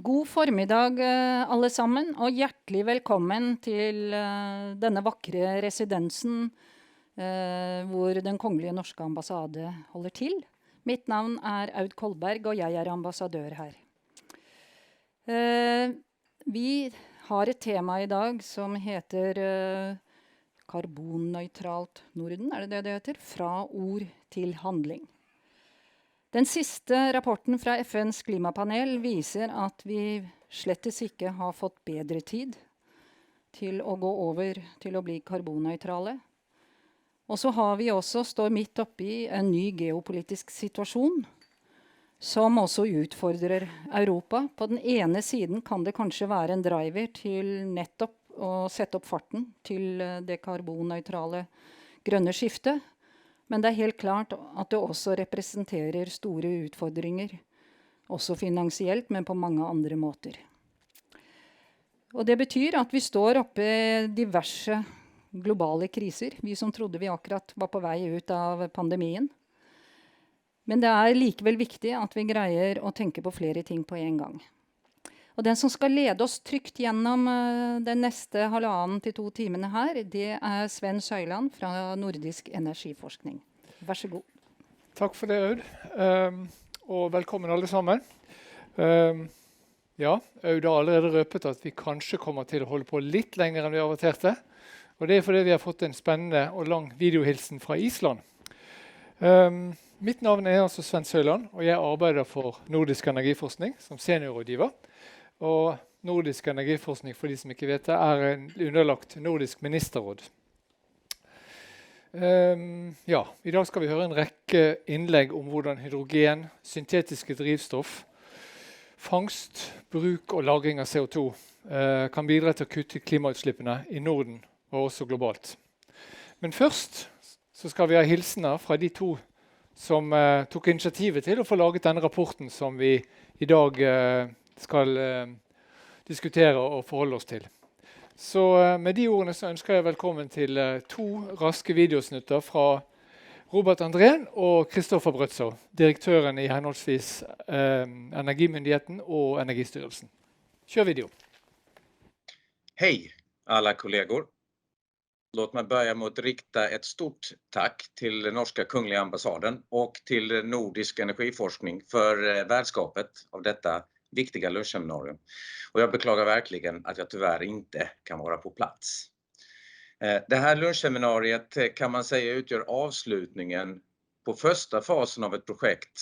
God formiddag alle sammen, og hjertelig velkommen til denne vakre residensen hvor Den kongelige norske ambassade holder til. Mitt navn Aud Kolberg, og jeg ambassadør her. Vi har et tema i dag som heter karbonnøytralt Norden, det det heter? Fra ord til handling. Den siste rapporten fra FNs klimapanel viser at vi slettes ikke har fått bedre tid til å gå over til å bli karbonnøytrale. Og så har vi også står midt oppi en ny geopolitisk situasjon som også utfordrer Europa. På den ene siden kan det kanskje være en driver til nettopp å sette opp farten til det karbonnøytrale grønne skiftet. Men det helt klart at det også representerer store utfordringer, også finansielt, men på mange andre måter. Og det betyr at vi står oppe i diverse globale kriser, vi som trodde vi akkurat var på vei ut av pandemien. Men det likevel viktig at vi greier å tenke på flere ting på en gang. Og den som skal lede oss trygt gjennom den neste 1,5 til 2 timene her, det Sven Søyland fra Nordisk energiforskning. Vær så god. Takk for det, Aud. Og velkommen alle sammen. Ja, Aud har allerede røpet at vi kanskje kommer til å holde på litt lenger enn vi averterte. Og det fordi vi har fått en spennende og lang videohilsen fra Island. Mitt navn altså Sven Søyland, og jeg arbeider for Nordisk energiforskning som seniorrådgiver. Og Nordisk energiforskning, for de som ikke vet det, en underlagt Nordisk ministerråd. Ja, i dag skal vi høre en rekke innlegg om hvordan hydrogen, syntetiske drivstoff, fangst, bruk og lagring av CO2 kan bidra til å kutte klimautslippene i Norden og også globalt. Men først så skal vi ha hilsener fra de 2 som tok initiativet til å få laget denne rapporten som vi i dag skal diskutere og forholde oss til. Så med de ordene så ønsker jeg velkommen til 2 raske videosnutter fra Robert Andrén og Kristoffer Brøtzer, direktøren i henholdsvis Energimyndigheten og Energistyrelsen. Kör video. Hej alla kollegor. Låt mig börja med att rikta ett stort tack till norska kungliga ambassaden och till Nordisk energiforskning för värdskapet av detta viktiga lunchseminarium. Och jag beklagar verkligen att jag tyvärr inte kan vara på plats. Det här lunchseminariet kan man säga utgör avslutningen på första fasen av ett projekt.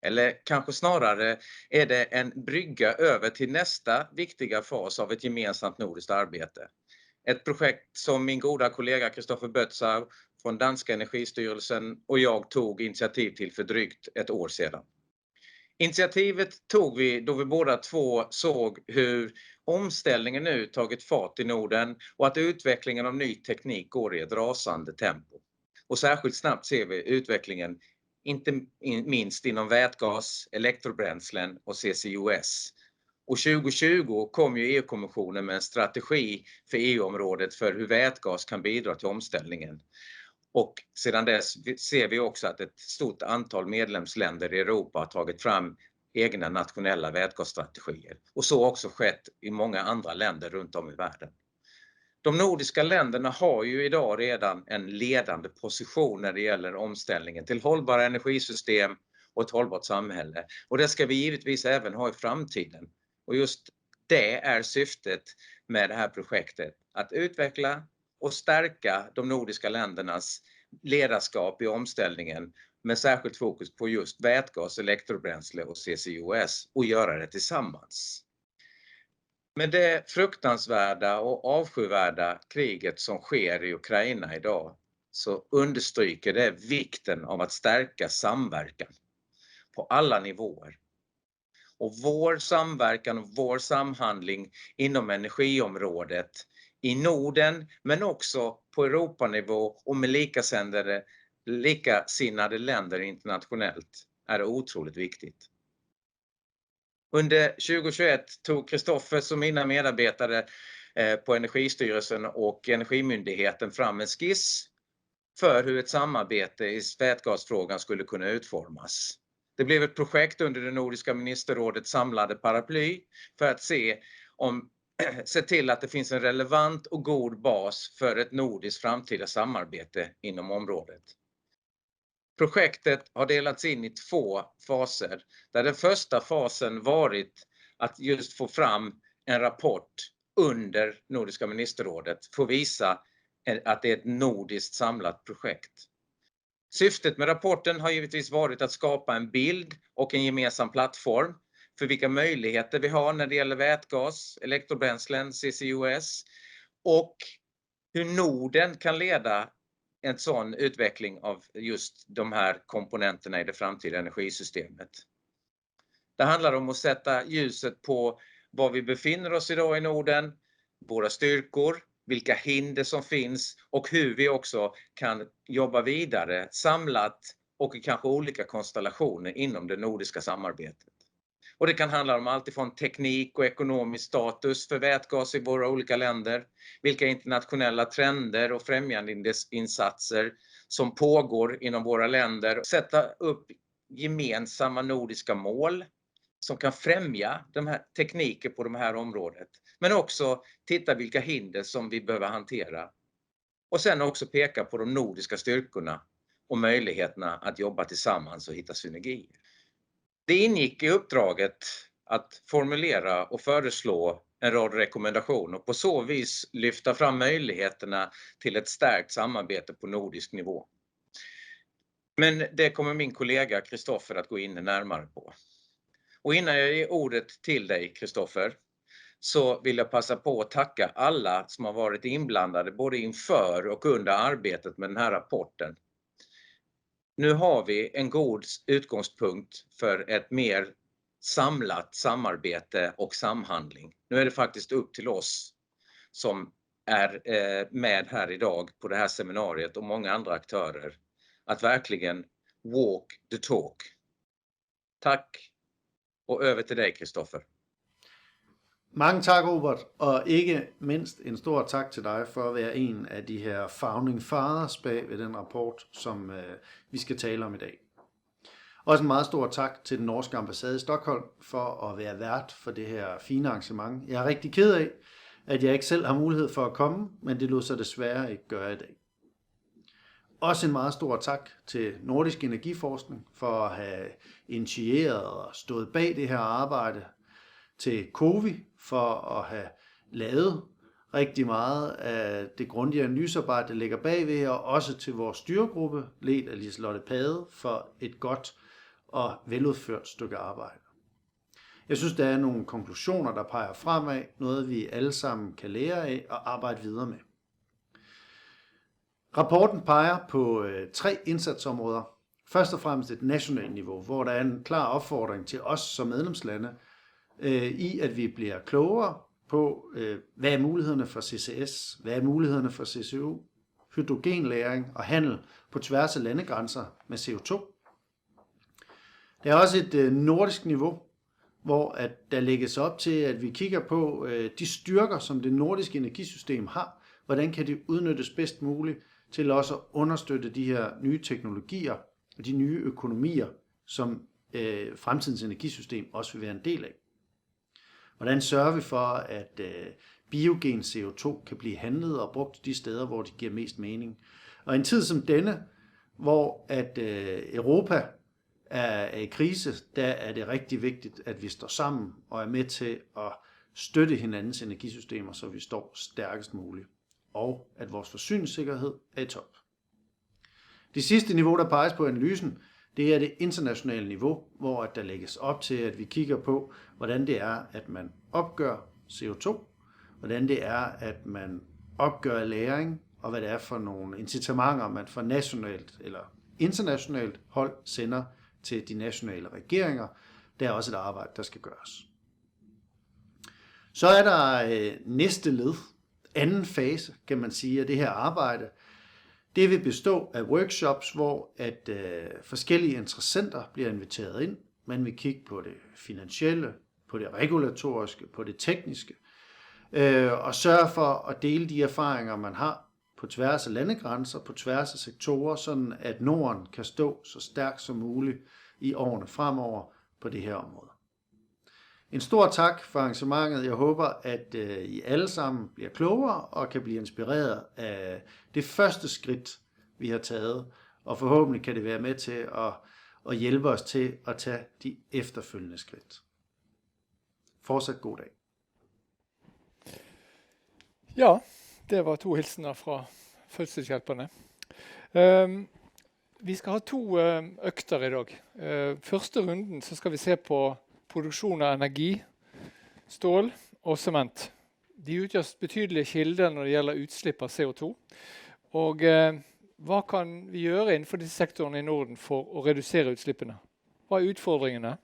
Eller kanske snarare är det en brygga över till nästa viktiga fas av ett gemensamt nordiskt arbete. Ett projekt som min goda kollega Kristoffer Brøtzer från Danska Energistyrelsen och jag tog initiativ till för drygt ett år sedan. Initiativet tog vi då vi båda 2 såg hur omställningen nu tagit fart i Norden och att utvecklingen av ny teknik går i ett rasande tempo. Och särskilt snabbt ser vi utvecklingen inte minst inom vätgas, elektrobränslen och CCUS. Och 2020 kom ju EU-kommissionen med en strategi för EU-området för hur vätgas kan bidra till omställningen. Och sedan dess ser vi också att ett stort antal medlemsländer i Europa har tagit fram egna nationella vätgasstrategier. Och så har också skett i många andra länder runt om i världen. De nordiska länderna har ju idag redan en ledande position när det gäller omställningen till hållbara energisystem och ett hållbart samhälle. Och det ska vi givetvis även ha i framtiden. Och just det är syftet med det här projektet. Att utveckla och stärka de nordiska ländernas ledarskap i omställningen med särskilt fokus på just vätgas, elektrobränsle och CCUS och göra det tillsammans. Med det fruktansvärda och avskyvärda kriget som sker i Ukraina idag så understryker det vikten av att stärka samverkan på alla nivåer. Och vår samverkan och vår samhandling inom energiområdet i Norden men också på Europanivå och med likasinnade länder internationellt är otroligt viktigt. Under 2021 tog Kristoffer och mina medarbetare på Energistyrelsen och Energimyndigheten fram en skiss för hur ett samarbete i vätgasfrågan skulle kunna utformas. Det blev ett projekt under det Nordiska ministerrådets samlade paraply för att se till att det finns en relevant och god bas för ett nordiskt framtida samarbete inom området. Projektet har delats in i 2 faser, där den första fasen varit att just få fram en rapport under Nordiska ministerrådet för att visa att det är ett nordiskt samlat projekt. Syftet med rapporten har givetvis varit att skapa en bild och en gemensam plattform för vilka möjligheter vi har när det gäller vätgas, elektrobränslen, CCUS och hur Norden kan leda en sån utveckling av just de här komponenterna i det framtida energisystemet. Det handlar om att sätta ljuset på var vi befinner oss idag i Norden, våra styrkor, vilka hinder som finns och hur vi också kan jobba vidare samlat och i kanske olika konstellationer inom det nordiska samarbetet. Och det kan handla om allt ifrån teknik och ekonomisk status för vätgas i våra olika länder, vilka internationella trender och främjandeinsatser som pågår inom våra länder, sätta upp gemensamma nordiska mål som kan främja de här tekniker på de här området, men också titta vilka hinder som vi behöver hantera. Och sen också peka på de nordiska styrkorna och möjligheterna att jobba tillsammans och hitta synergier. Det ingick i uppdraget att formulera och föreslå en rad rekommendationer och på så vis lyfta fram möjligheterna till ett stärkt samarbete på nordisk nivå. Men det kommer min kollega Kristoffer att gå in närmare på. Och innan jag ger ordet till dig, Kristoffer, så vill jag passa på att tacka alla som har varit inblandade både inför och under arbetet med den här rapporten. Nu har vi en god utgångspunkt för ett mer samlat samarbete och samhandling. Nu är det faktiskt upp till oss som är med här idag på det här seminariet och många andra aktörer att verkligen walk the talk. Tack, og över til dig, Kristoffer. Mange tak, Robert, og ikke mindst en stor tak til dig for at være en af de her founding fathers bag ved den rapport, som vi skal tale om i dag. Også en meget stor tak til den norske ambassade i Stockholm for at være vært for det her fine arrangement. Jeg er rigtig ked af, at jeg ikke selv har mulighed for at komme, men det lod sig desværre ikke gøre i dag. Også en meget stor tak til Nordisk Energiforskning for at have initieret og stået bag det her arbejde, til COWI for at have lavet rigtig meget af det grundige analysearbejde, der ligger bagved, og også til vores styregruppe, ledt af Liselotte Pade, for et godt og veludført stykke arbejde. Jeg synes, der er nogle konklusioner, der peger fremad, noget vi alle sammen kan lære af og arbejde videre med. Rapporten peger på 3 indsatsområder. Først og fremmest et nationalt niveau, hvor der er en klar opfordring til os som medlemslande, i at vi bliver klogere på, hvad er mulighederne for CCS, hvad er mulighederne for CCU, hydrogenlagring og handel på tværs af landegrænser med CO2. Der er også et nordisk niveau, hvor at der lægges op til, at vi kigger på de styrker, som det nordiske energisystem har. Hvordan kan de udnyttes bedst muligt til også at understøtte de her nye teknologier og de nye økonomier, som fremtidens energisystem også vil være en del af. Hvordan sørger vi for, at biogen CO2 kan blive handlet og brugt de steder, hvor det giver mest mening? Og i en tid som denne, hvor at Europa er i krise, der er det rigtig vigtigt, at vi står sammen og er med til at støtte hinandens energisystemer, så vi står stærkest muligt, og at vores forsyningssikkerhed er i top. Det sidste niveau, der peges på analysen, det er det internationale niveau, hvor der lægges op til, at vi kigger på, hvordan det er, at man opgør CO2, hvordan det er, at man opgør lagring, og hvad det er for nogle incitamenter, man fra nationalt eller internationalt hold sender til de nationale regeringer. Der er også et arbejde, der skal gøres. Så er der næste led, anden fase, kan man sige, af det her arbejde. Det vil bestå af workshops, hvor at forskellige interessenter bliver inviteret ind. Man vil kigge på det finansielle, på det regulatoriske, på det tekniske, og sørge for at dele de erfaringer, man har på tværs af landegrænser, på tværs af sektorer, sådan at Norden kan stå så stærkt som muligt i årene fremover på det her område. En stor tak for arrangementet. Jeg håber, at I alle sammen bliver klogere og kan blive inspireret af det første skridt, vi har taget. Og forhåbentlig kan det være med til at hjælpe os til at tage de efterfølgende skridt. Fortsat god dag. Ja, det var 2 hilsener fra fødselshjelperne. Vi skal ha 2 økter i dag. Første runden så skal vi se på produksjon av energi, stål og sement. De utgjør betydelige kilder når det gjelder utslipp av CO2. Og hva kan vi gjøre innenfor disse sektorene i Norden for å redusere utslippene? Hva er utfordringene?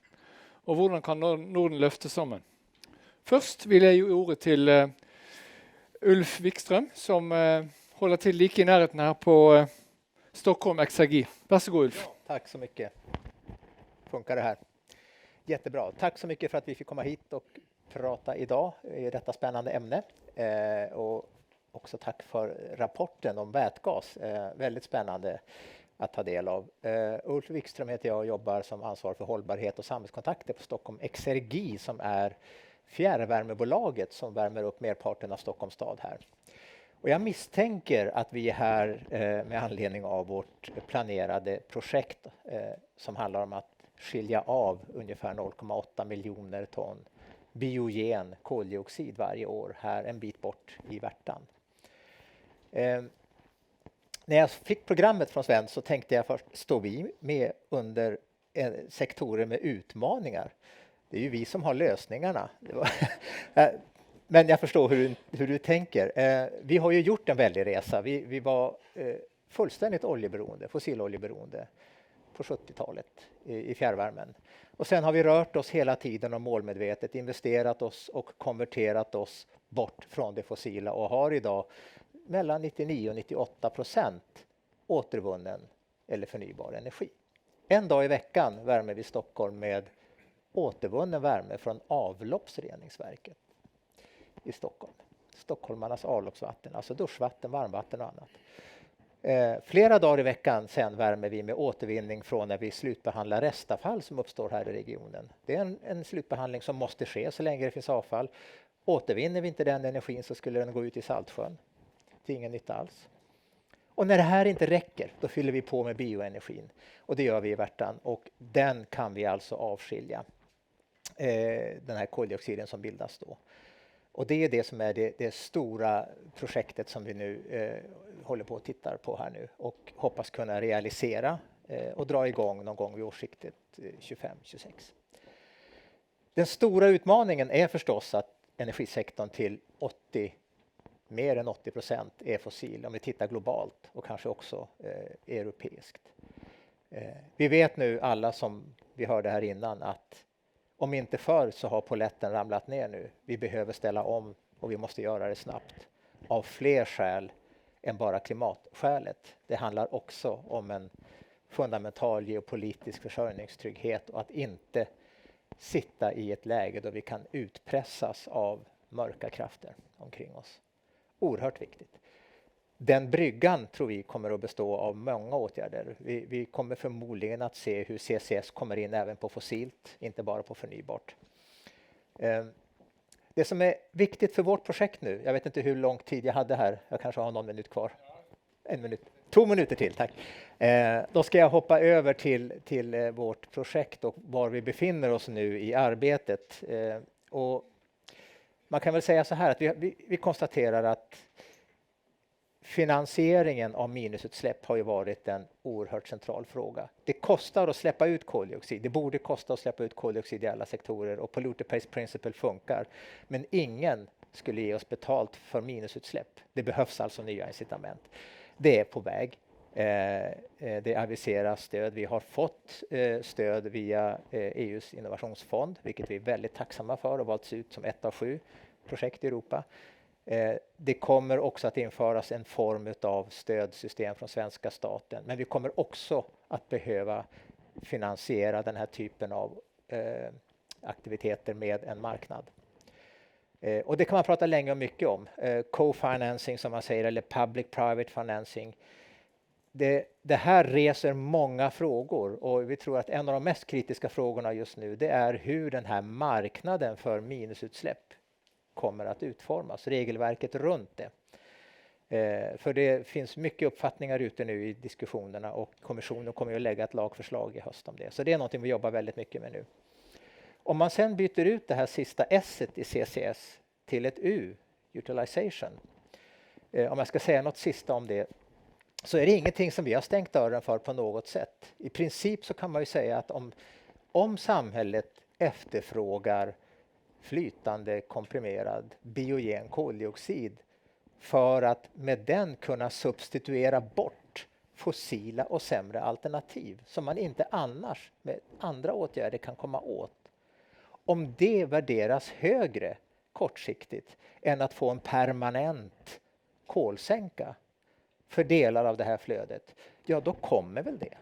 Og hvordan kan Norden løfte sammen? Først vil jeg gi ordet til Ulf Wikström, som håller till lika i närheten här på Stockholm Exergi. Varsågod Ulf. Tack så mycket. Funkar det här? Jättebra. Tack så mycket för att vi fick komma hit och prata idag i detta spännande ämne. Och också tack för rapporten om vätgas. Väldigt spännande att ta del av. Ulf Wikström heter jag och jobbar som ansvarig för hållbarhet och samhällskontakter på Stockholm Exergi, som är fjärrvärmebolaget som värmer upp merparten av Stockholms stad här. Och jag misstänker att vi är här med anledning av vårt planerade projekt som handlar om att skilja av ungefär 0,8 miljoner ton biogen koldioxid varje år här en bit bort i Värtan. När jag fick programmet från Sven så tänkte jag först, står vi med under sektorer med utmaningar? Det är ju vi som har lösningarna. Men jag förstår hur du tänker. Vi har ju gjort en väldig resa. Vi var fullständigt oljeberoende, fossiloljeberoende på 70-talet i fjärrvärmen. Och sen har vi rört oss hela tiden och målmedvetet investerat oss och konverterat oss bort från det fossila och har idag mellan 99 och 98% återvunnen eller förnybar energi. En dag i veckan värmer vi Stockholm med återvunnen värme från avloppsreningsverket i Stockholm. Stockholmarnas avloppsvatten, alltså duschvatten, varmvatten och annat. Flera dagar i veckan sen värmer vi med återvinning från när vi slutbehandlar restavfall som uppstår här i regionen. Det är en slutbehandling som måste ske så länge det finns avfall. Återvinner vi inte den energin så skulle den gå ut i Saltsjön. Det är ingen nytta alls. Och när det här inte räcker, då fyller vi på med bioenergin. Och det gör vi i Värtan. Och den kan vi alltså avskilja. Den här koldioxiden som bildas då. Och det är det som är det stora projektet som vi nu håller på att titta på här nu. Och hoppas kunna realisera och dra igång någon gång vid årsskiftet 25-26. Den stora utmaningen är förstås att energisektorn till mer än 80% är fossil om vi tittar globalt och kanske också europeiskt. Vi vet nu alla, som vi hörde här innan, att om inte förr så har poletten ramlat ner nu. Vi behöver ställa om och vi måste göra det snabbt. Av fler skäl än bara klimatskälet. Det handlar också om en fundamental geopolitisk försörjningstrygghet och att inte sitta i ett läge då vi kan utpressas av mörka krafter omkring oss. Oerhört viktigt. Den bryggan tror vi kommer att bestå av många åtgärder. Vi kommer förmodligen att se hur CCS kommer in även på fossilt, inte bara på förnybart. Det som är viktigt för vårt projekt nu, jag vet inte hur lång tid jag hade här, jag kanske har någon minut kvar. 1 minut, 2 minuter till, tack. Då ska jag hoppa över till vårt projekt och var vi befinner oss nu i arbetet. Och man kan väl säga så här att vi konstaterar att finansieringen av minusutsläpp har ju varit en oerhört central fråga. Det kostar att släppa ut koldioxid. Det borde kosta att släppa ut koldioxid i alla sektorer och polluter pays principle funkar. Men ingen skulle ge oss betalt för minusutsläpp. Det behövs alltså nya incitament. Det är på väg. Det aviseras stöd. Vi har fått stöd via EUs innovationsfond, vilket vi är väldigt tacksamma för och valts ut som 1 av 7 projekt i Europa. Det kommer också att införas en form av stödsystem från svenska staten. Men vi kommer också att behöva finansiera den här typen av aktiviteter med en marknad. Och det kan man prata länge och mycket om. Co-financing som man säger, eller public-private financing. det här reser många frågor och vi tror att en av de mest kritiska frågorna just nu det är hur den här marknaden för minusutsläpp kommer att utformas, regelverket runt det. För det finns mycket uppfattningar ute nu i diskussionerna och kommissionen kommer att lägga ett lagförslag i höst om det. Så det är någonting vi jobbar väldigt mycket med nu. Om man sen byter ut det här sista S-et i CCS till ett U, utilization, om jag ska säga något sista om det, så är det ingenting som vi har stängt dörren för på något sätt. I princip så kan man ju säga att om samhället efterfrågar flytande komprimerad biogen koldioxid för att med den kunna substituera bort fossila och sämre alternativ som man inte annars med andra åtgärder kan komma åt. Om det värderas högre kortsiktigt än att få en permanent kolsänka för delar av det här flödet, ja då kommer väl det.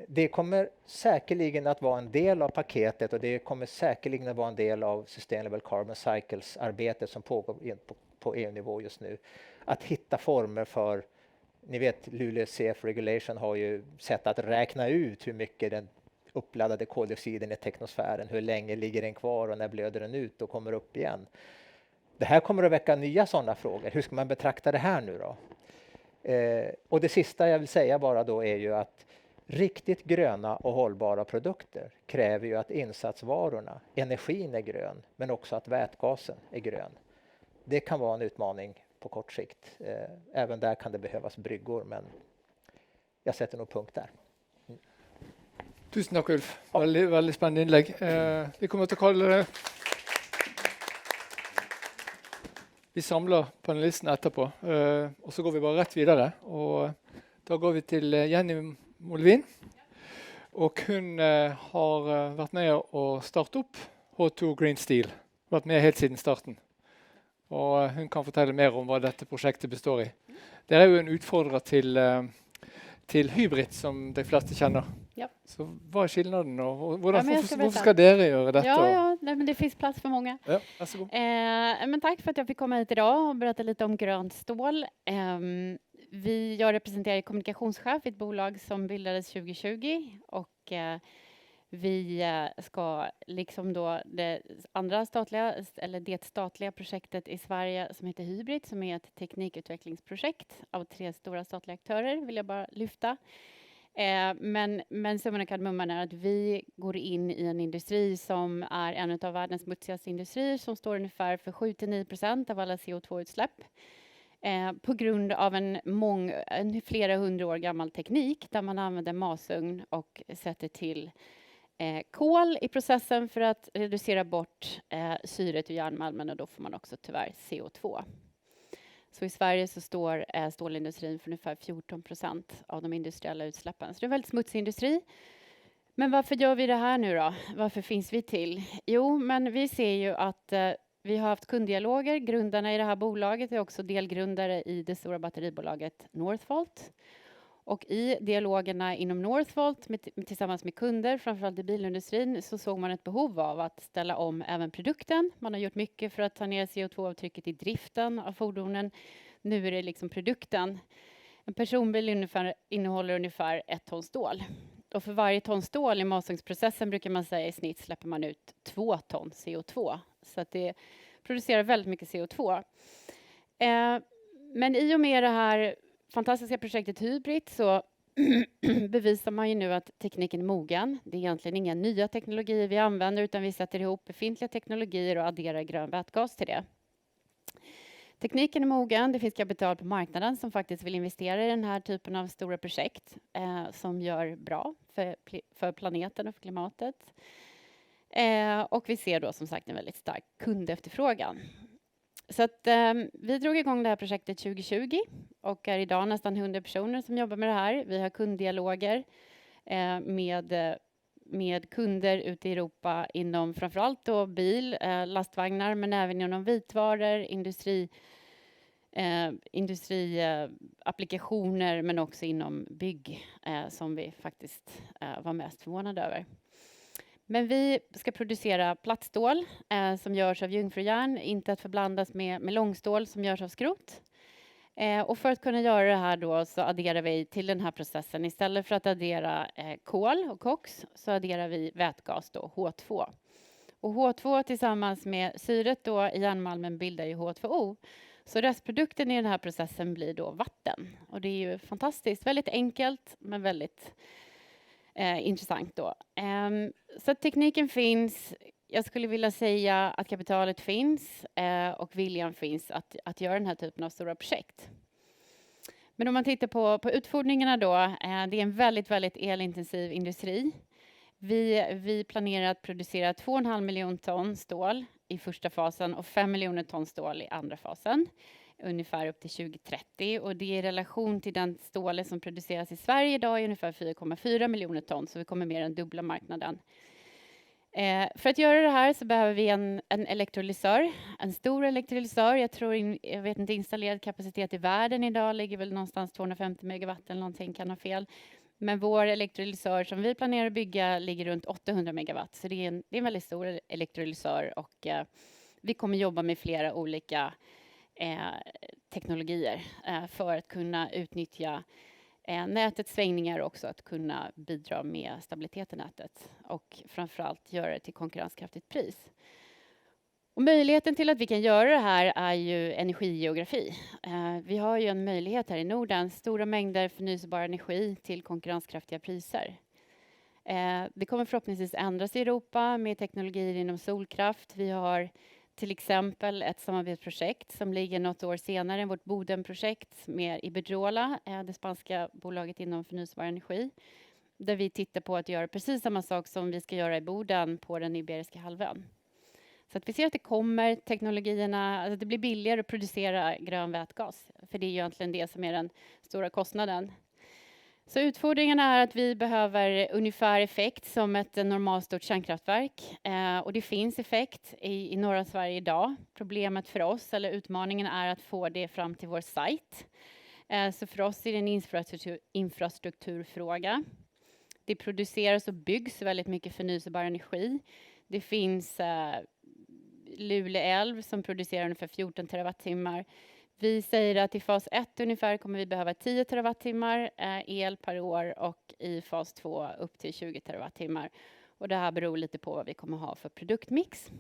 Det kommer säkerligen att vara en del av paketet och det kommer säkerligen att vara en del av Sustainable Carbon Cycles-arbetet som pågår på EU-nivå just nu. Att hitta former för, ni vet Luleå CF Regulation har ju sätt att räkna ut hur mycket den uppladdade koldioxiden i teknosfären, hur länge ligger den kvar och när blöder den ut och kommer upp igen. Det här kommer att väcka nya sådana frågor. Hur ska man betrakta det här nu då? Och det sista jag vill säga bara då är ju att riktigt gröna och hållbara produkter kräver ju att insatsvarorna, energin är grön, men också att vätgasen är grön. Det kan vara en utmaning på kort sikt. Även där kan det behövas bryggor, men jag sätter nog punkt där. Tusen takk, Ulf. Veldig spennende innlegg. Vi kommer til å kalle det Vi samler panelistene etterpå, og så går vi bare rett videre. Og da går vi til Jenny Molvin. Og hun har vært med å starte opp H2 Green Steel. Vært med helt siden starten. Og hun kan fortelle mer om hva dette prosjektet består i. Det er jo en utfordrer til Hybrid, som de fleste kjenner. Ja. Så vad är skillnaden och varför ska det göra detta? Ja, nej, men det finns plats för många. Ja, varsågod. Men tack för att jag fick komma hit idag och berätta lite om grönt stål. Jag representerar kommunikationschef i ett bolag som bildades 2020 och vi ska liksom då det statliga projektet i Sverige som heter Hybrid, som är ett teknikutvecklingsprojekt av 3 stora statliga aktörer, vill jag bara lyfta. Men summan av kardemumman är att vi går in i en industri som är en av världens smutsigaste industrier som står ungefär för 7-9% av alla CO2-utsläpp. På grund av en flera hundra år gammal teknik där man använder masugn och sätter till kol i processen för att reducera bort syret ur järnmalmen, och då får man också tyvärr CO2. Så i Sverige så står stålindustrin för ungefär 14% av de industriella utsläppen. Så det är en väldigt smutsig industri. Men varför gör vi det här nu då? Varför finns vi till? Jo, men vi ser ju att vi har haft kunddialoger. Grundarna i det här bolaget är också delgrundare i det stora batteribolaget Northvolt. Och i dialogerna inom Northvolt tillsammans med kunder, framförallt i bilindustrin, så såg man ett behov av att ställa om även produkten. Man har gjort mycket för att ta ner CO2-avtrycket i driften av fordonen. Nu är det liksom produkten. En personbil innehåller ungefär 1 ton stål. Och för varje ton stål i masugnsprocessen brukar man säga i snitt släpper man ut 2 ton CO2. Så att det producerar väldigt mycket CO2. Men i och med det här fantastiska projektet Hybrid så bevisar man ju nu att tekniken är mogen. Det är egentligen inga nya teknologier vi använder, utan vi sätter ihop befintliga teknologier och adderar grön vätgas till det. Tekniken är mogen, det finns kapital på marknaden som faktiskt vill investera i den här typen av stora projekt som gör bra för planeten och för klimatet. Och vi ser då som sagt en väldigt stark kundefterfrågan. Så att vi drog igång det här projektet 2020 och är idag nästan 100 personer som jobbar med det här. Vi har kunddialoger med kunder ute i Europa inom framförallt då bil, lastvagnar, men även inom vitvaror, industriapplikationer, men också inom bygg som vi faktiskt var mest förvånade över. Men vi ska producera plattstål som görs av jungfrujärn, inte att förblandas med långstål som görs av skrot. Och för att kunna göra det här då så adderar vi till den här processen, istället för att addera kol och koks, så adderar vi vätgas då, H2. Och H2 tillsammans med syret då i järnmalmen bildar ju H2O. Så restprodukten i den här processen blir då vatten. Och det är ju fantastiskt, väldigt enkelt men väldigt intressant då. Så tekniken finns. Jag skulle vilja säga att kapitalet finns och viljan finns att göra den här typen av stora projekt. Men om man tittar på utfordringarna då, det är en väldigt, väldigt elintensiv industri. Vi planerar att producera 2,5 miljoner ton stål i första fasen och 5 miljoner ton stål i andra fasen. Ungefär upp till 2030, och det är i relation till den stål som produceras i Sverige idag är ungefär 4,4 miljoner ton, så vi kommer mer än dubbla marknaden. För att göra det här så behöver vi en elektrolysör, en stor elektrolysör. Jag vet inte, installerad kapacitet i världen idag ligger väl någonstans 250 megawatt eller någonting, kan ha fel. Men vår elektrolysör som vi planerar att bygga ligger runt 800 megawatt, så det är en väldigt stor elektrolysör, och vi kommer jobba med flera olika teknologier för att kunna utnyttja nätets svängningar, också att kunna bidra med stabilitet i nätet och framförallt göra det till konkurrenskraftigt pris. Och möjligheten till att vi kan göra det här är ju energigeografi. Vi har ju en möjlighet här i Norden, stora mängder förnyelsebar energi till konkurrenskraftiga priser. Det kommer förhoppningsvis ändras i Europa med teknologier inom solkraft. Vi har till exempel ett samarbetsprojekt som ligger något år senare än vårt Boden-projekt med Iberdrola, det spanska bolaget inom förnyelsebar energi, där vi tittar på att göra precis samma sak som vi ska göra i Boden på den iberiska halvön. Så att vi ser att det kommer teknologierna, alltså det blir billigare att producera grön vätgas, för det är ju egentligen det som är den stora kostnaden. Så utfordringarna är att vi behöver ungefär effekt som ett normalstort kärnkraftverk. Och det finns effekt i norra Sverige idag. Problemet för oss, eller utmaningen, är att få det fram till vår sajt. Så för oss är det en infrastrukturfråga. Det produceras och byggs väldigt mycket förnyelsebar energi. Det finns Luleå älv som producerar ungefär 14 terawattimmar. Vi säger att i fas 1 ungefär kommer vi behöva 10 terawattimmar el per år, och i fas 2 upp till 20 terawattimmar. Och det här beror lite på vad vi kommer ha för produktmix.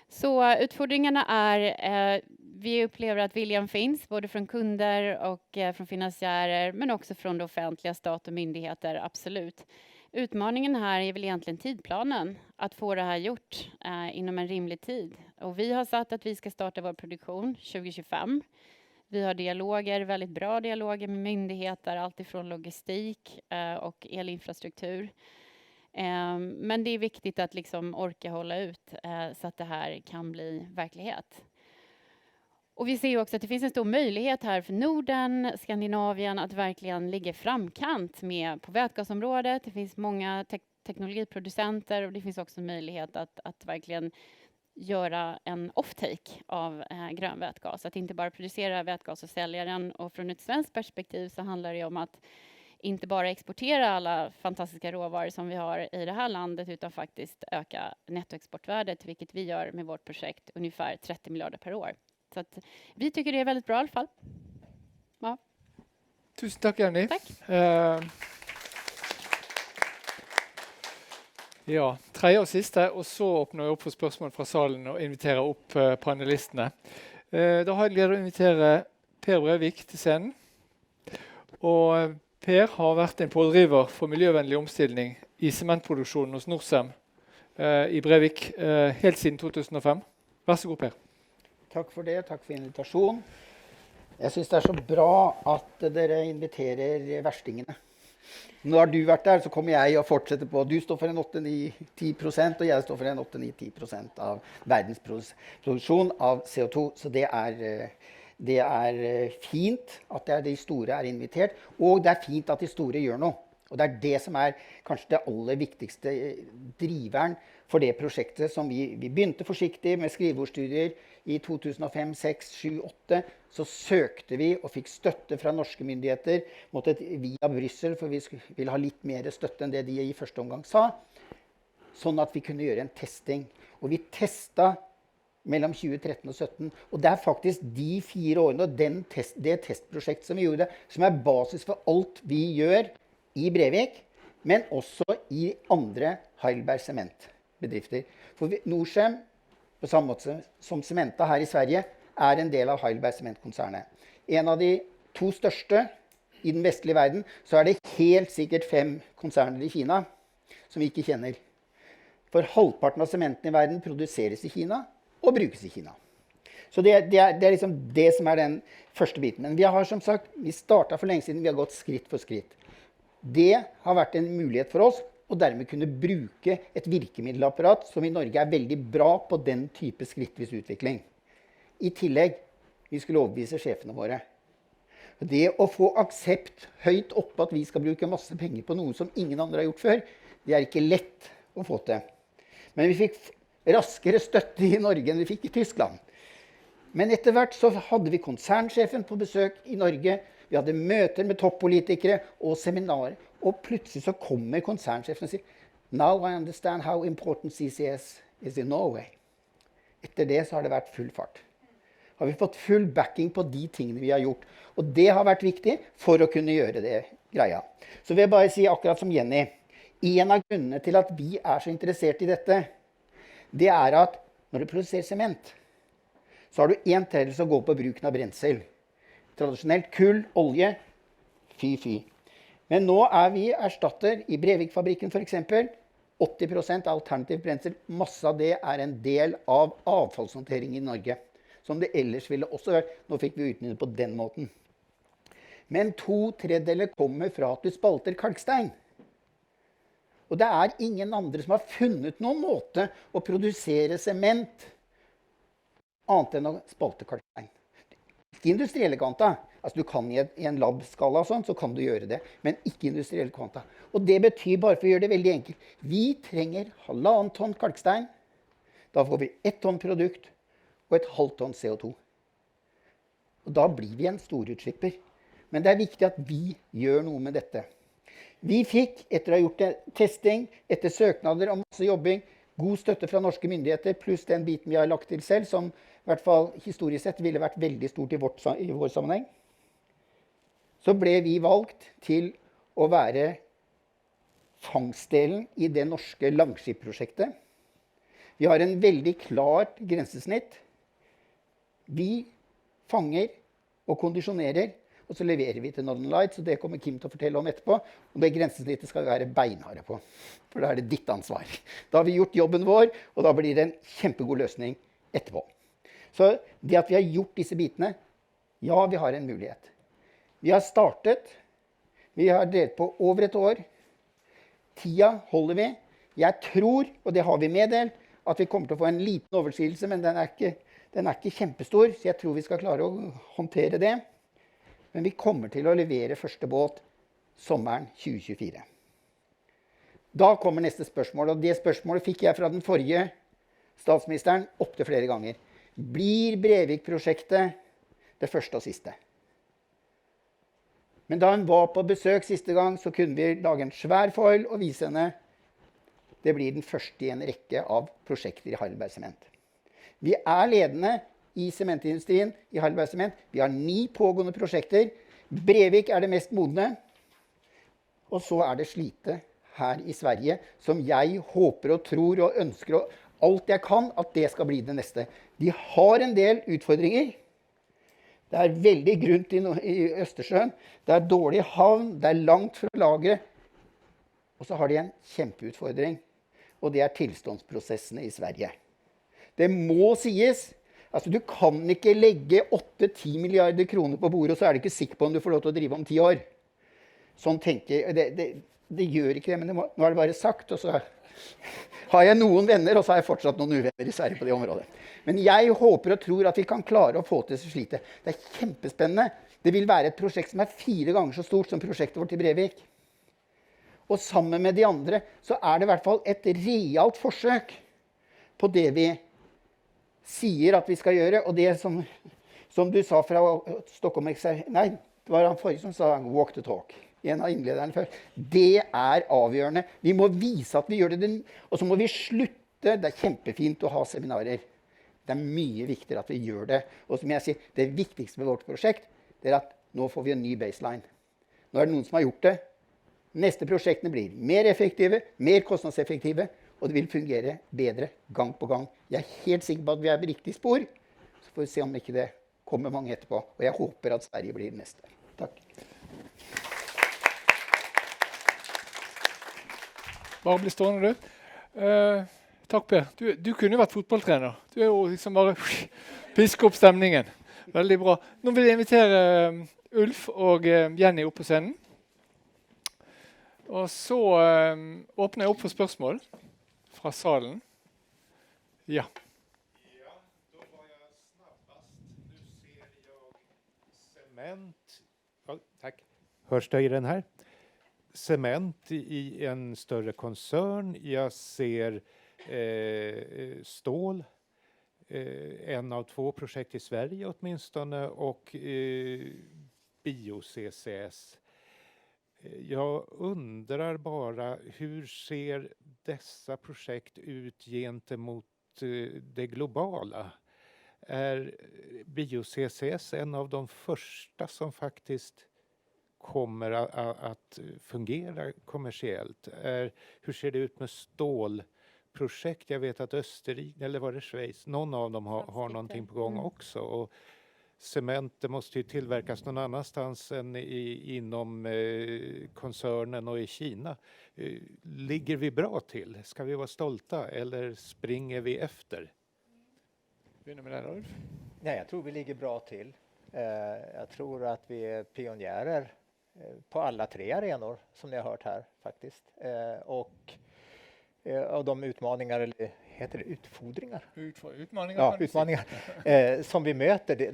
Så utfordringarna är, vi upplever att viljan finns både från kunder och från finansiärer, men också från det offentliga, stat och myndigheter, absolut. Utmaningen här är väl egentligen tidplanen, att få det här gjort inom en rimlig tid. Och vi har satt att vi ska starta vår produktion 2025. Vi har dialoger, väldigt bra dialoger med myndigheter, alltifrån logistik och elinfrastruktur. Men det är viktigt att liksom orka hålla ut så att det här kan bli verklighet. Och vi ser ju också att det finns en stor möjlighet här för Norden, Skandinavien, att verkligen ligga framkant med på vätgasområdet. Det finns många teknologiproducenter, och det finns också en möjlighet att verkligen göra en offtake av grön vätgas. Att inte bara producera vätgas och sälja den. Och från ett svenskt perspektiv så handlar det om att inte bara exportera alla fantastiska råvaror som vi har i det här landet, utan faktiskt öka nettoexportvärdet, vilket vi gör med vårt projekt, ungefär 30 miljarder per år. Så att vi tycker det är väldigt bra i alla fall. Ja. Tusen tack, Jenny. Tack. Ja, tredje og siste, og så åpner jeg opp for spørsmål fra salen og inviterer opp panelistene. Da har jeg gleden å invitere Per Brevik til scenen. Og Per har vært en pådriver for miljøvennlig omstilling i sementproduksjonen hos Norcem i Brevik helt siden 2005. Vær så god, Per. Takk for det, takk for invitasjon. Jeg synes det er så bra at dere inviterer verstingene. Nå har du vært der, så kommer jeg å fortsette på. Du står for en 8-9-10%, og jeg står for en 8-9-10% av verdens produksjon av CO2. Så det er fint at de store er invitert, og det er fint at de store gjør noe. Og det er det som er kanskje det aller viktigste driveren for det prosjektet som vi begynte forsiktig med skriveordstudier i 2005, 6, 7, 8. Så søkte vi og fikk støtte fra norske myndigheter via Brussel, for vi ville ha litt mer støtte enn det de i første omgang sa, sånn at vi kunne gjøre en testing. Og vi testet mellom 2013 og 2017. Og det faktisk de 4 årene og det testprosjektet som vi gjorde, som basis for alt vi gjør i Brevik, men også i andre Heidelberg sementbedrifter. For Norcem, på samme måte som Cementa her i Sverige, en del av Heidelberg sementkonsernet. En av de 2 største i den vestlige verden, så det helt sikkert 5 konserner i Kina som vi ikke kjenner. For halvparten av sementen i verden produseres i Kina og brukes i Kina. Så det liksom det som den første biten. Men vi har som sagt, vi startet for lenge siden, vi har gått skritt for skritt. Det har vært en mulighet for oss, og dermed kunne bruke et virkemiddelapparat som i Norge veldig bra på den type skrittvis utvikling. I tillegg, vi skulle overbevise sjefene våre. Det å få aksept høyt oppe at vi skal bruke masse penger på noe som ingen andre har gjort før, det ikke lett å få til. Men vi fikk raskere støtte i Norge enn vi fikk i Tyskland. Men etter hvert så hadde vi konsernsjefen på besøk i Norge, vi hadde møter med toppolitikere og seminarer, og plutselig så kommer konsernsjefen og sier «Now I understand how important CCS is in Norway». Etter det så har det vært full fart. Har vi fått full backing på de tingene vi har gjort. Og det har vært viktig for å kunne gjøre det greia. Så vil jeg bare si akkurat som Jenny, en av grunnene til at vi så interessert i dette, det at når du produserer sement, så har du en tendens å gå på bruken av brensel. Tradisjonelt kull, olje, fy. Men nå vi erstatter i Brevik-fabrikken for eksempel, 80% alternativ brensel. Masse av det en del av avfallshåndtering i Norge, som det ellers ville også vært. Nå fikk vi utnytte på den måten. Men 2/3 kommer fra at du spalter kalkstein. Og det ingen andre som har funnet noen måte å produsere sement annet enn å spalte kalkstein. Ikke industrielle kvanta. Altså du kan i en lab-skala og sånn, så kan du gjøre det. Men ikke industrielle kvanta. Og det betyr, bare for å gjøre det veldig enkelt, vi trenger 1,5 tonn kalkstein. Da får vi 1 tonn produkt og 1,5 tonn CO2. Og da blir vi en storutslipper. Men det viktig at vi gjør noe med dette. Vi fikk, etter å ha gjort testing, etter søknader og masse jobbing, god støtte fra norske myndigheter, pluss den biten vi har lagt til selv, som i hvert fall historisk sett ville vært veldig stort i vår sammenheng. Så ble vi valgt til å være fangstdelen i det norske Langskip-prosjektet. Vi har en veldig klart grensesnitt. Vi fanger og kondisjonerer, og så leverer vi til Northern Lights, og det kommer Kim til å fortelle om etterpå. Og det grensesnittet skal vi være beinharde på, for da det ditt ansvar. Da har vi gjort jobben vår, og da blir det en kjempegod løsning etterpå. Så det at vi har gjort disse bitene, ja, vi har en mulighet. Vi har startet, vi har delt på over et år. Tida holder vi. Jeg tror, og det har vi meddelt, at vi kommer til å få en liten overskridelse, men den ikke kjempestor, så jeg tror vi skal klare å håndtere det. Men vi kommer til å levere første båt sommeren 2024. Da kommer neste spørsmål, og det spørsmålet fikk jeg fra den forrige statsministeren opp til flere ganger. Blir Brevik-prosjektet det første og siste? Men da hun var på besøk siste gang, så kunne vi lage en svær foil og vise henne. Det blir den første i en rekke av prosjekter i Heidelberg Sement. Vi ledende i sementindustrien i Heidelberg Sement. Vi har 9 pågående prosjekter. Brevik det mest modne. Og så det Slite her i Sverige, som jeg håper og tror og ønsker og alt jeg kan, at det skal bli det neste. De har en del utfordringer. Det veldig grunt i Østersjøen. Det dårlig havn, det langt fra lageret. Og så har de en kjempeutfordring, og det tilstandsprosessene i Sverige. Det må sies. Altså, du kan ikke legge 8-10 milliarder kroner på bordet, og så du ikke sikker på om du får lov til å drive om 10 år. Sånn tenker jeg. Det gjør ikke det, men nå det bare sagt, og så har jeg noen venner, og så har jeg fortsatt noen uvenner i Sverige på det området. Men jeg håper og tror at vi kan klare å få til Slite. Det kjempespennende. Det vil være et prosjekt som 4 ganger så stort som prosjektet vårt i Brevik. Og sammen med de andre så det i hvert fall et realt forsøk på det vi sier at vi skal gjøre, og det som du sa fra Stockholm, nei, det var han forrige som sa walk the talk, en av innlederne før. Det avgjørende. Vi må vise at vi gjør det, og så må vi slutte. Det kjempefint å ha seminarer, Det är mycket viktigare att vi gör det. Och som jag säger, det viktigaste med vårt projekt är att nu får vi en ny baseline. Nu är det någon som har gjort det. Nästa projekt blir mer effektiva, mer kostnadseffektiva och det vill fungera bättre gång på gång. Jag är helt säker på att vi är på riktigt spår. Så får vi se om inte det kommer många efterpå. Och jag hoppas att Sverige blir nästa. Tack. Bare bli stående, du. Takk, Per. Du kunne vært fotballtrener. Du er jo liksom bare piske opp stemningen. Veldig bra. Nå vil jeg invitere Ulf og Jenny opp på scenen. Og så åpner jeg opp for spørsmål fra salen. Ja. Ja, då var jag snabbast. Nu ser jag cement. Ja, tack. Hörs det i den här? Cement i en större koncern. Jag ser stål. En av 2 projekt i Sverige åtminstone. Och bio-CCS. Jag undrar bara, hur ser dessa projekt ut gentemot det globala? Är bio-CCS en av de första som faktiskt kommer att fungera kommersiellt? Hur ser det ut med stålprojekt? Jag vet att Österrike, eller var det Schweiz, någon av dem har någonting på gång också. Och cement, det måste ju tillverkas någon annanstans än inom koncernen och i Kina. Ligger vi bra till? Ska vi vara stolta eller springer vi efter? Begynner med deg, Ulf. Nej, jag tror vi ligger bra till. Jag tror att vi är pionjärer på alla 3 arenor som ni har hört här faktiskt. Och av de utmaningar, eller heter det utfordringar? Utmaningar. Ja, utmaningar som vi möter,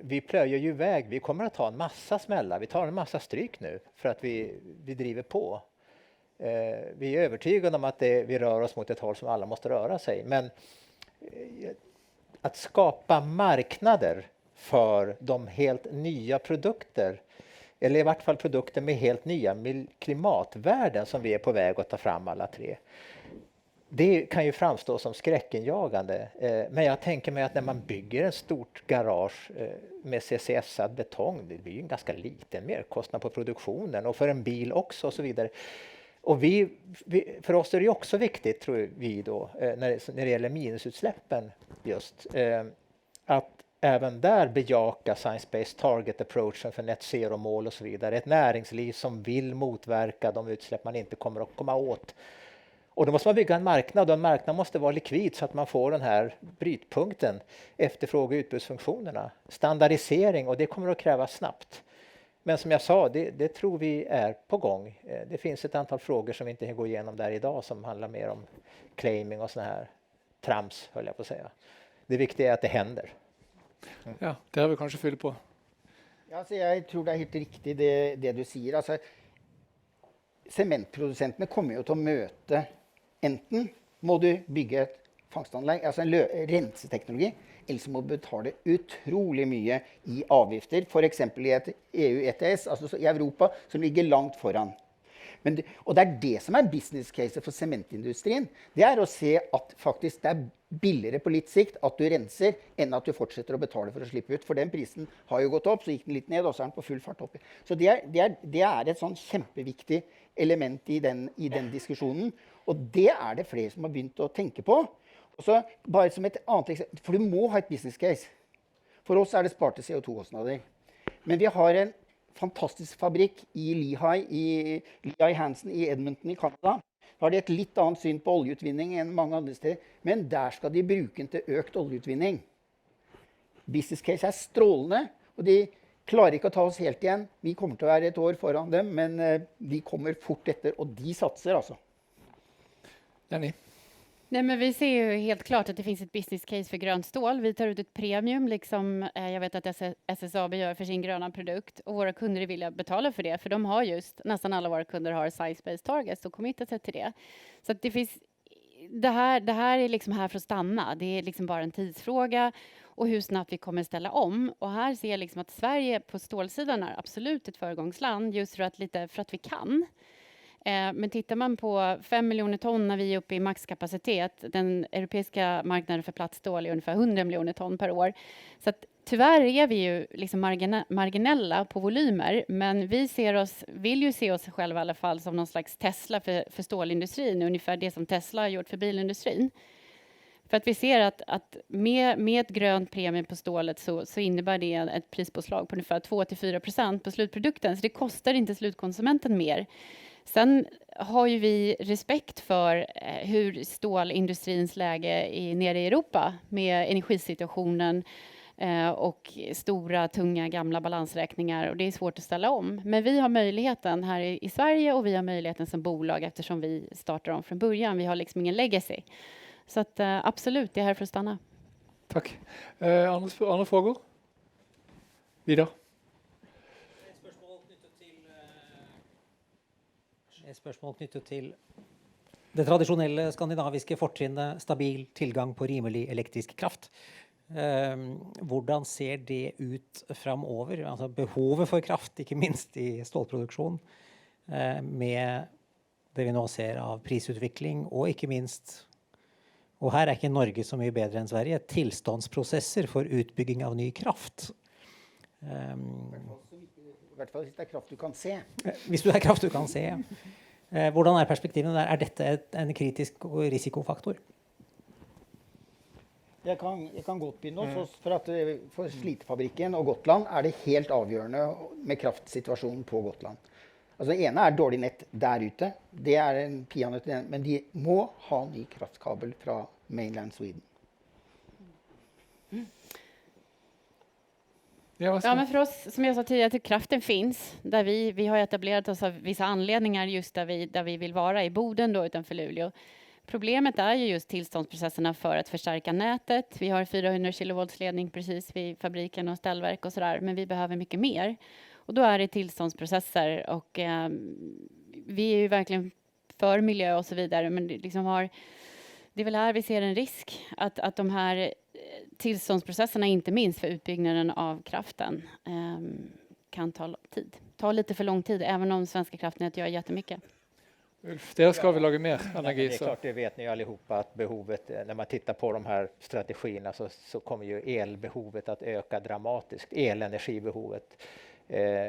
vi plöjer ju väg. Vi kommer att ta en massa smällar. Vi tar en massa stryk nu för att vi driver på. Vi är övertygade om att vi rör oss mot ett håll som alla måste röra sig. Men att skapa marknader för de helt nya produkter, eller i vart fall produkter med helt nya klimatvärden som vi är på väg att ta fram alla 3. Det kan ju framstå som skräckenjagande, men jag tänker mig att när man bygger en stort garage med CCS-ad betong, det blir ju en ganska liten merkostnad på produktionen och för en bil också och så vidare. Och för oss är det också viktigt, tror vi då, när det gäller minusutsläppen just, att även där bejaka science-based target approachen för net zero-mål och så vidare. Ett näringsliv som vill motverka de utsläpp man inte kommer att komma åt. Och då måste man bygga en marknad, och en marknad måste vara likvid så att man får den här brytpunkten, efterfråga- och utbudsfunktionerna, standardisering, och det kommer att krävas snabbt. Men som jag sa, det tror vi är på gång. Det finns ett antal frågor som vi inte går igenom där idag som handlar mer om claiming och såna här trams, höll jag på att säga. Det viktiga är att det händer. Ja, det har vi kanske fyllt på. Alltså, jag tror det är helt riktigt det du säger. Alltså, cementproducenterna kommer ju att möta, enten må du bygga ett fångstanlägg, alltså en renseteknologi, eller så må du betala otroligt mycket i avgifter, för exempel i ett EU ETS, alltså i Europa, som ligger långt föran. Och det är det som är business case för cementindustrin. Det är att se att faktiskt det är billigare på lite sikt att du rensar än att du fortsätter att betala för att slippa ut. För den prisen har ju gått upp, så gick den lite ned och så är den på full fart upp. Så det är ett sånt jätteviktigt element i den diskussionen. Och det är det fler som har börjat att tänka på. Och så bara som ett annat exempel, för du må ha ett business case. För oss är det sparte CO2-kostnader. Men vi har en fantastisk fabrik i Lehigh Hansen i Edmonton i Kanada. Da har de et litt annet syn på oljeutvinning enn mange andre steder, men der skal de bruke den til økt oljeutvinning. Business case er strålende, og de klarer ikke å ta oss helt igjen. Vi kommer til å være et år foran dem, men de kommer fort etter, og de satser altså. Jenny? Nej, men vi ser ju helt klart att det finns ett business case för grönt stål. Vi tar ut ett premium, liksom jag vet att SSAB gör för sin gröna produkt. Och våra kunder är villiga betala för det. För de har just, nästan alla våra kunder har science-based targets och committat sig till det. Så att det finns, det här är liksom här för att stanna. Det är liksom bara en tidsfråga. Och hur snabbt vi kommer ställa om. Och här ser jag liksom att Sverige på stålsidan är absolut ett föregångsland. Just för att vi kan. Men tittar man på 5 miljoner ton när vi är uppe i maxkapacitet, den europeiska marknaden för plattstål är ungefär 100 miljoner ton per år. Så att tyvärr är vi ju liksom marginella på volymer, men vi vill ju se oss själva i alla fall som någon slags Tesla för stålindustrin, ungefär det som Tesla har gjort för bilindustrin. För att vi ser att med ett grönt premie på stålet så innebär det ett prispåslag på ungefär 2-4% på slutprodukten, så det kostar inte slutkonsumenten mer. Sen har ju vi respekt för hur stålindustrins läge är nere i Europa med energisituationen och stora, tunga, gamla balansräkningar, och det är svårt att ställa om. Men vi har möjligheten här i Sverige, och vi har möjligheten som bolag eftersom vi startar om från början. Vi har liksom ingen legacy. Så att, absolut, det är här för att stanna. Tack. Andra frågor? Vidar? Et spørsmål knyttet til det tradisjonelle skandinaviske fortrinnet stabil tilgang på rimelig elektrisk kraft. Hvordan ser det ut framover? Altså behovet for kraft, ikke minst i stålproduksjon, med det vi nå ser av prisutvikling, og ikke minst, og her er ikke Norge så mye bedre enn Sverige, tilstandsprosesser for utbygging av ny kraft. I hvert fall hvis det er kraft du kan se. Hvis det er kraft du kan se, ja. Hvordan er perspektivene der? Er dette en kritisk risikofaktor? Jeg kan godt begynne. For Slitefabrikken og Gotland er det helt avgjørende med kraftsituasjonen på Gotland. Altså, det ene er dårlig nett der ute. Det er en peanøtt, men de må ha ny kraftkabel fra mainland Sweden. Ja, men för oss, som jag sa tidigare, att kraften finns. Där vi har etablerat oss av vissa anledningar just där vi vill vara, i Boden då, utanför Luleå. Problemet är ju just tillståndsprocesserna för att förstärka nätet. Vi har 400 kilovoltsledning precis vid fabriken och ställverk och sådär, men vi behöver mycket mer. Och då är det tillståndsprocesser, och vi är ju verkligen för miljö och så vidare, men det är väl här vi ser en risk att de här tillståndsprocesserna, inte minst för utbyggnaden av kraften, kan ta lite för lång tid, även om Svenska kraftnät gör jättemycket. Ulf, där ska vi laga mer energi. Det är klart, det vet ni allihopa, att behovet, när man tittar på de här strategierna så kommer ju elbehovet att öka dramatiskt, elenergibehovet.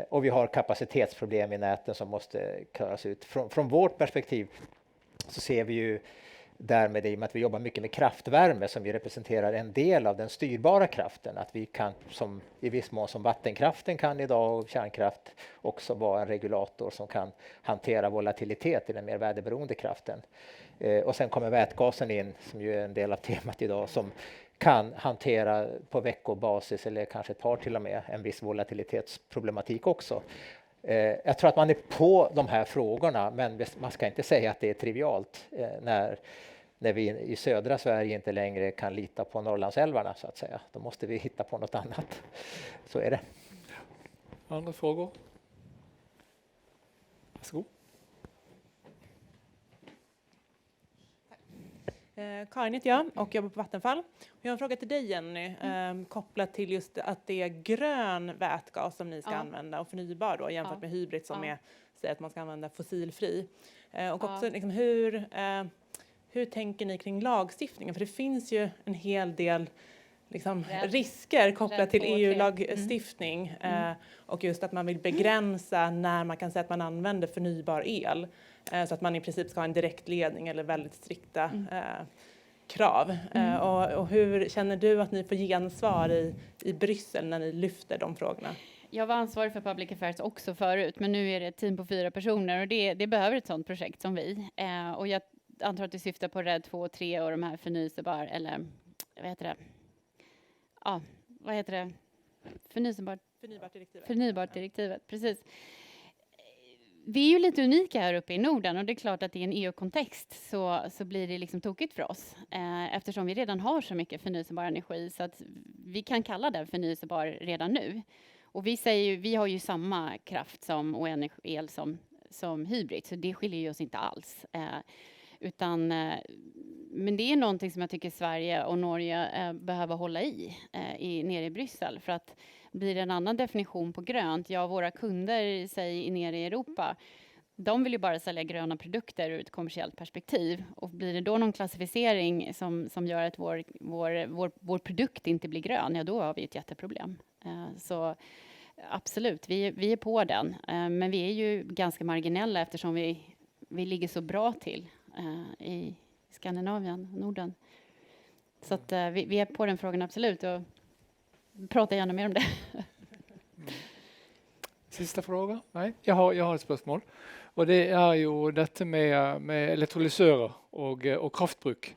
Och vi har kapacitetsproblem i näten som måste klaras ut. Från vårt perspektiv så ser vi ju därmed, i och med att vi jobbar mycket med kraftvärme som vi representerar en del av den styrbara kraften, att vi kan, som i viss mån som vattenkraften kan idag och kärnkraft, också vara en regulator som kan hantera volatilitet i den mer väderberoende kraften. Och sen kommer vätgasen in, som ju är en del av temat idag, som kan hantera på veckobasis eller kanske ett par till och med en viss volatilitetsproblematik också. Jag tror att man är på de här frågorna, men man ska inte säga att det är trivialt när vi i södra Sverige inte längre kan lita på Norrlandsälvarna, så att säga. Då måste vi hitta på något annat. Så är det. Andra frågor? Varsågod. Karin heter jag och jobbar på Vattenfall. Jag har en fråga till dig, Jenny, kopplat till just att det är grön vätgas som ni ska använda och förnybar då, jämfört med hybrid som säger att man ska använda fossilfri. Och också liksom, hur tänker ni kring lagstiftningen? För det finns ju en hel del liksom, risker kopplat till EU-lagstiftning och just att man vill begränsa när man kan säga att man använder förnybar el. Så att man i princip ska ha en direktledning eller väldigt strikta krav. Och hur känner du att ni får gensvar i Bryssel när ni lyfter de frågorna? Jag var ansvarig för Public Affairs också förut, men nu är det ett team på 4 personer och det behöver ett sådant projekt som vi. Och jag antar att du syftar på RED 2 och 3 och de här förnyelsebar, eller vad heter det? Ja, vad heter det? Förnybart direktivet, precis. Vi är ju lite unika här uppe i Norden och det är klart att i en EU-kontext så blir det liksom tokigt för oss. Eftersom vi redan har så mycket förnyelsebar energi så att vi kan kalla den förnyelsebar redan nu. Och vi har ju samma kraft och el som hybrid, så det skiljer ju oss inte alls. Men det är någonting som jag tycker Sverige och Norge behöver hålla nere i Bryssel. För att blir det en annan definition på grönt, våra kunder nere i Europa, de vill ju bara sälja gröna produkter ur ett kommersiellt perspektiv. Och blir det då någon klassificering som gör att vår produkt inte blir grön, ja då har vi ett jätteproblem. Så absolut, vi är på den. Men vi är ju ganska marginella eftersom vi ligger så bra till i Skandinavien, Norden. Så att vi är på den frågan absolut och pratar gärna mer om det. Sista fråga? Nej, jeg har et spørsmål. Og det jo dette med elektrolysører og kraftbruk.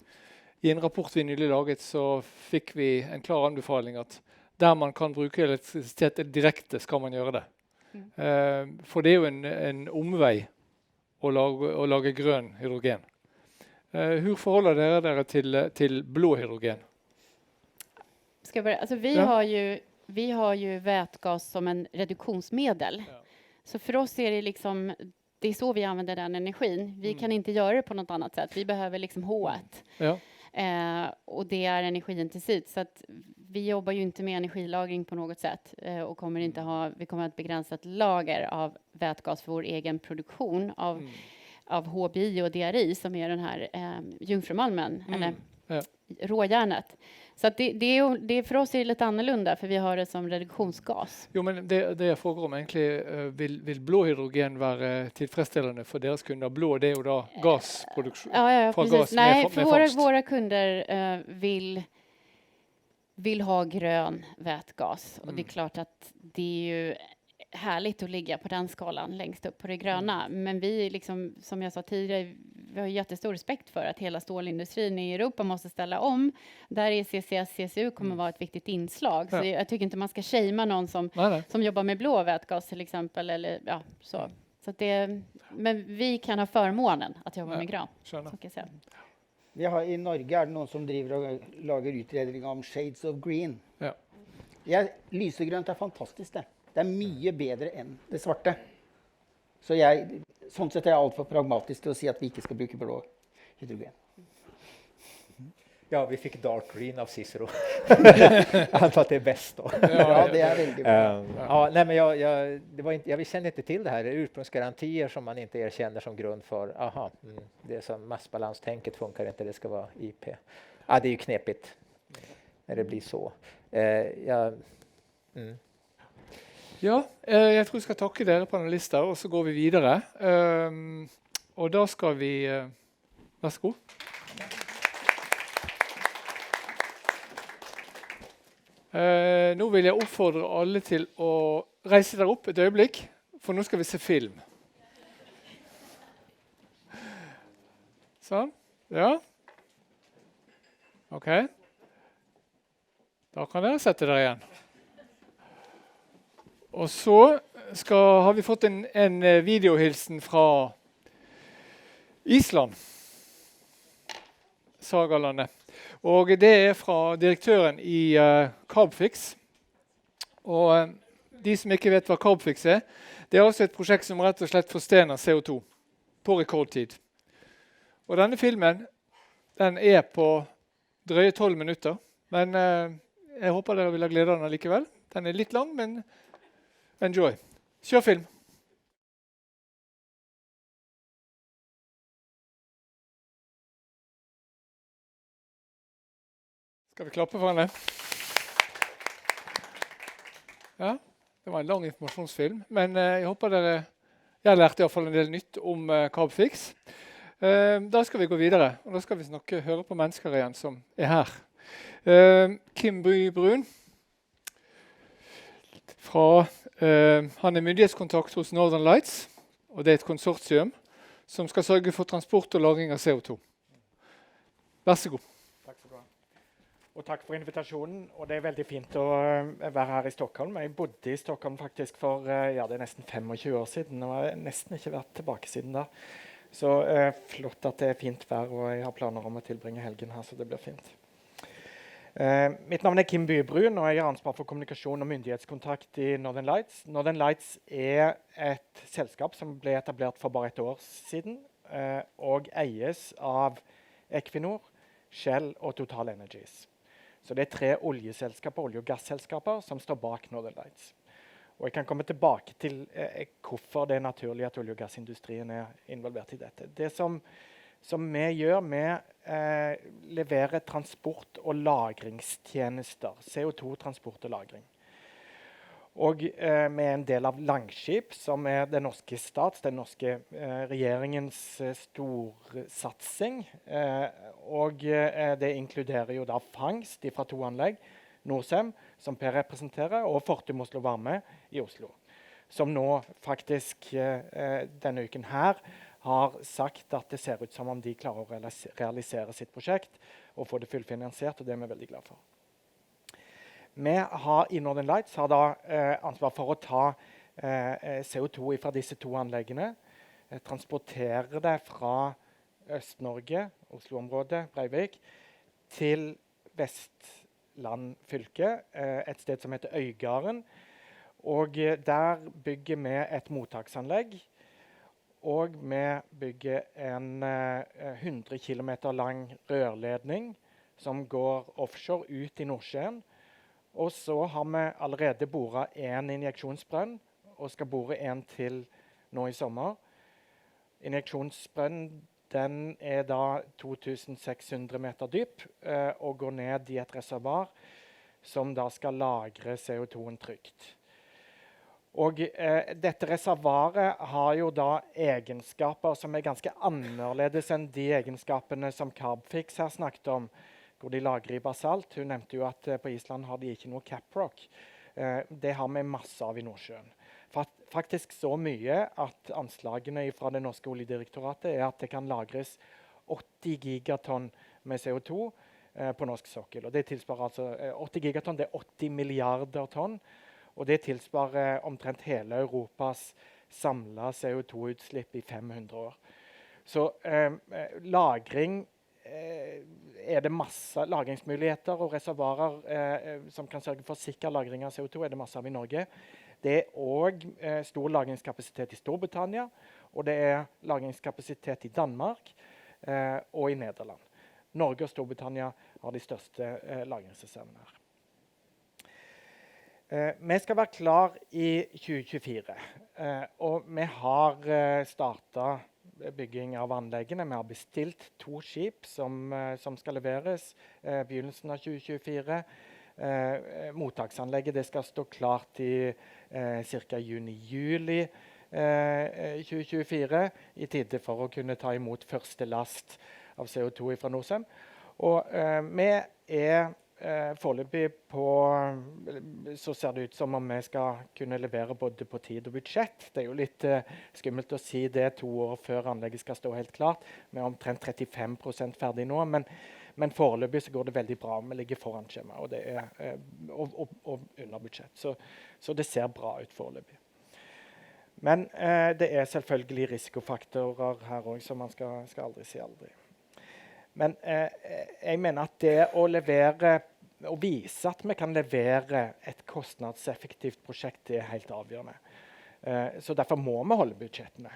I en rapport vi nylig laget, så fikk vi en klar anbefaling at der man kan bruke elektrisitet direkte, skal man gjøre det. For det jo en omvei å lage grønn hydrogen. Hur forholder dere til blå hydrogen? Ska jag börja? Alltså vi har ju vätgas som en reduktionsmedel. Ja. Så för oss är det liksom, det är så vi använder den energin. Vi kan inte göra det på något annat sätt. Vi behöver liksom H1. Ja. Och det är energiintensivt. Så att vi jobbar ju inte med energilagring på något sätt. Och vi kommer att ha ett begränsat lager av vätgas för vår egen produktion av HBI och DRI som är den här jungfrumalmen eller råjärnet. Så att det för oss är det lite annorlunda för vi har det som reduktionsgas. Jo, men det jag frågar om egentlig, vill blå hydrogen vara tillfredsställande för deras kunder? Blå, det är ju då gasproduktion. Ja, precis. Gas nej, för våra kunder vill ha grön vätgas. Och det är klart att det är ju härligt att ligga på den skalan längst upp på det gröna. Men vi liksom, som jag sa tidigare, vi har jättestor respekt för att hela stålindustrin i Europa måste ställa om. Där är CCS-CCU kommer vara ett viktigt inslag. Så jag tycker inte man ska shamea någon som jobbar med blå vätgas till exempel. Eller, ja, så. Så att men vi kan ha förmånen att jobba med grön. Så kan jag säga. Vi har, I Norge är det någon som driver och lager utredning om shades of green. Ja. Lysegrönt är fantastiskt det. Det är mycket bättre än det svarta. Så sånt sett är jag allt för pragmatisk till att säga att vi inte ska bruka blå hydrogen. Ja, vi fick dark green av Cicero. Jag antar att det är bäst då. Ja, det är väldigt bra. Ja, nej, men jag känner inte till det här. Det är ursprungsgarantier som man inte erkänner som grund för. Det är som massbalanstänket funkar inte, det ska vara IP. Ja, det är ju knepigt när det blir så. Ja, jeg tror jeg skal takke dere panelister, og så går vi videre. Og da skal vi... Vær så god. Nå vil jeg oppfordre alle til å reise der opp et øyeblikk, for nå skal vi se film. Sånn. Ja. Ok. Da kan dere sette dere igjen. Og så har vi fått en videohilsen fra Island, Sagalandet. Og det fra direktøren i Carbfix. Og de som ikke vet hva Carbfix det også et prosjekt som rett og slett forstener CO2 på rekordtid. Og denne filmen, den på drøye 12 minutter. Men jeg håper dere vil ha glede av den likevel. Den litt lang, men enjoy. Kjør film. Skal vi klappe for henne? Ja, det var en lang informasjonsfilm, men jeg håper jeg lærte i hvert fall en del nytt om Carbfix. Da skal vi gå videre, og da skal vi høre på mennesker igjen som her. Kim By Brun. Han myndighetskontakt hos Northern Lights, og det et konsortium som skal sørge for transport og lagring av CO2. Vær så god. Takk skal du ha. Og takk for invitasjonen, og det veldig fint å være her i Stockholm. Jeg bodde i Stockholm faktisk for det nesten 25 år siden, og jeg har nesten ikke vært tilbake siden da. Så flott at det fint vær, og jeg har planer om å tilbringe helgen her, så det blir fint. Mitt navn Kim By Brun, og jeg har ansvar for kommunikasjon og myndighetskontakt i Northern Lights. Northern Lights et selskap som ble etablert for bare et år siden, og eies av Equinor, Shell og Total Energies. Så det 3 oljeselskaper, olje- og gasselskaper som står bak Northern Lights. Og jeg kan komme tilbake til hvorfor det naturlig at olje- og gassindustrien involvert i dette. Det som vi gjør, vi leverer transport- og lagringstjenester. CO2-transport og lagring. Og vi en del av Langskip, som den norske stats, den norske regjeringens storsatsing. Og det inkluderer jo da fangst fra 2 anlegg, Norcem, som Per representerer, og Fortum Oslo Varme i Oslo. Som nå faktisk denne uken her har sagt at det ser ut som om de klarer å realisere sitt prosjekt og få det fullfinansiert, og det vi veldig glad for. Vi i Northern Lights har da ansvar for å ta CO2 fra disse 2 anleggene, transportere det fra Øst-Norge, Oslo-området, Breivik, til Vestland fylke, et sted som heter Øygarden. Og der bygger vi et mottaksanlegg, og vi bygger en 100 km lang rørledning som går offshore ut i Nordsjøen. Og så har vi allerede boret 1 injeksjonsbrønn, og skal bore 1 til nå i sommer. Injeksjonsbrønnen den da 2600 meter dyp, og går ned i et reservoar som da skal lagre CO2-en trygt. Og dette reservoaret har jo da egenskaper som ganske annerledes enn de egenskapene som Carbfix har snakket om, hvor de lagrer i basalt. Hun nevnte jo at på Island har de ikke noe caprock. Det har vi masse av i Nordsjøen. Faktisk så mye at anslagene fra det norske oljedirektoratet at det kan lagres 80 gigatonn med CO2 på norsk sokkel. Og det tilsvarer altså 80 gigatonn, det 80 milliarder tonn. Og det tilsvarer omtrent hele Europas samlet CO2-utslipp i 500 år. Så lagring det masse lagringsmuligheter og reservoarer som kan sørge for sikker lagring av CO2, det masse av i Norge. Det også stor lagringskapasitet i Storbritannia, og det lagringskapasitet i Danmark og i Nederland. Norge og Storbritannia har de største lagringsreservene her. Vi skal være klar i 2024, og vi har startet bygging av anleggene. Vi har bestilt 2 skip som skal leveres begynnelsen av 2024. Mottaksanlegget det skal stå klart i ca. juni-juli 2024, i tide for å kunne ta imot første last av CO2 fra Norcem. Og vi foreløpig så ser det ut som om vi skal kunne levere både på tid og budsjett. Det jo litt skummelt å si det 2 år før anlegget skal stå helt klart. Vi omtrent 35% ferdig nå, men foreløpig så går det veldig bra. Vi ligger foran skjema, og det og under budsjett. Så det ser bra ut foreløpig. Men det selvfølgelig risikofaktorer her også, så man skal aldri si aldri. Men jeg mener at det å levere og vise at vi kan levere et kostnadseffektivt prosjekt, det helt avgjørende. Så derfor må vi holde budsjettene.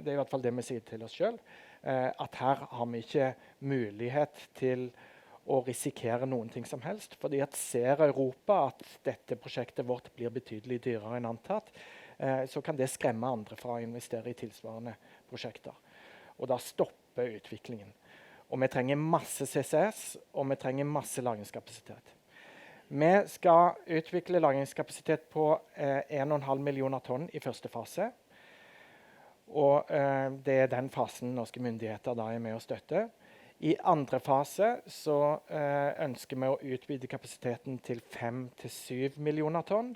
Det i hvert fall det vi sier til oss selv. At her har vi ikke mulighet til å risikere noen ting som helst. Fordi at ser Europa at dette prosjektet vårt blir betydelig dyrere enn antatt, så kan det skremme andre fra å investere i tilsvarende prosjekter. Og da stopper utviklingen. Og vi trenger masse CCS, og vi trenger masse lagringskapasitet. Vi skal utvikle lagringskapasitet på 1,5 millioner tonn i første fase. Og det den fasen norske myndigheter da med å støtte. I andre fase så ønsker vi å utvide kapasiteten til 5-7 millioner tonn.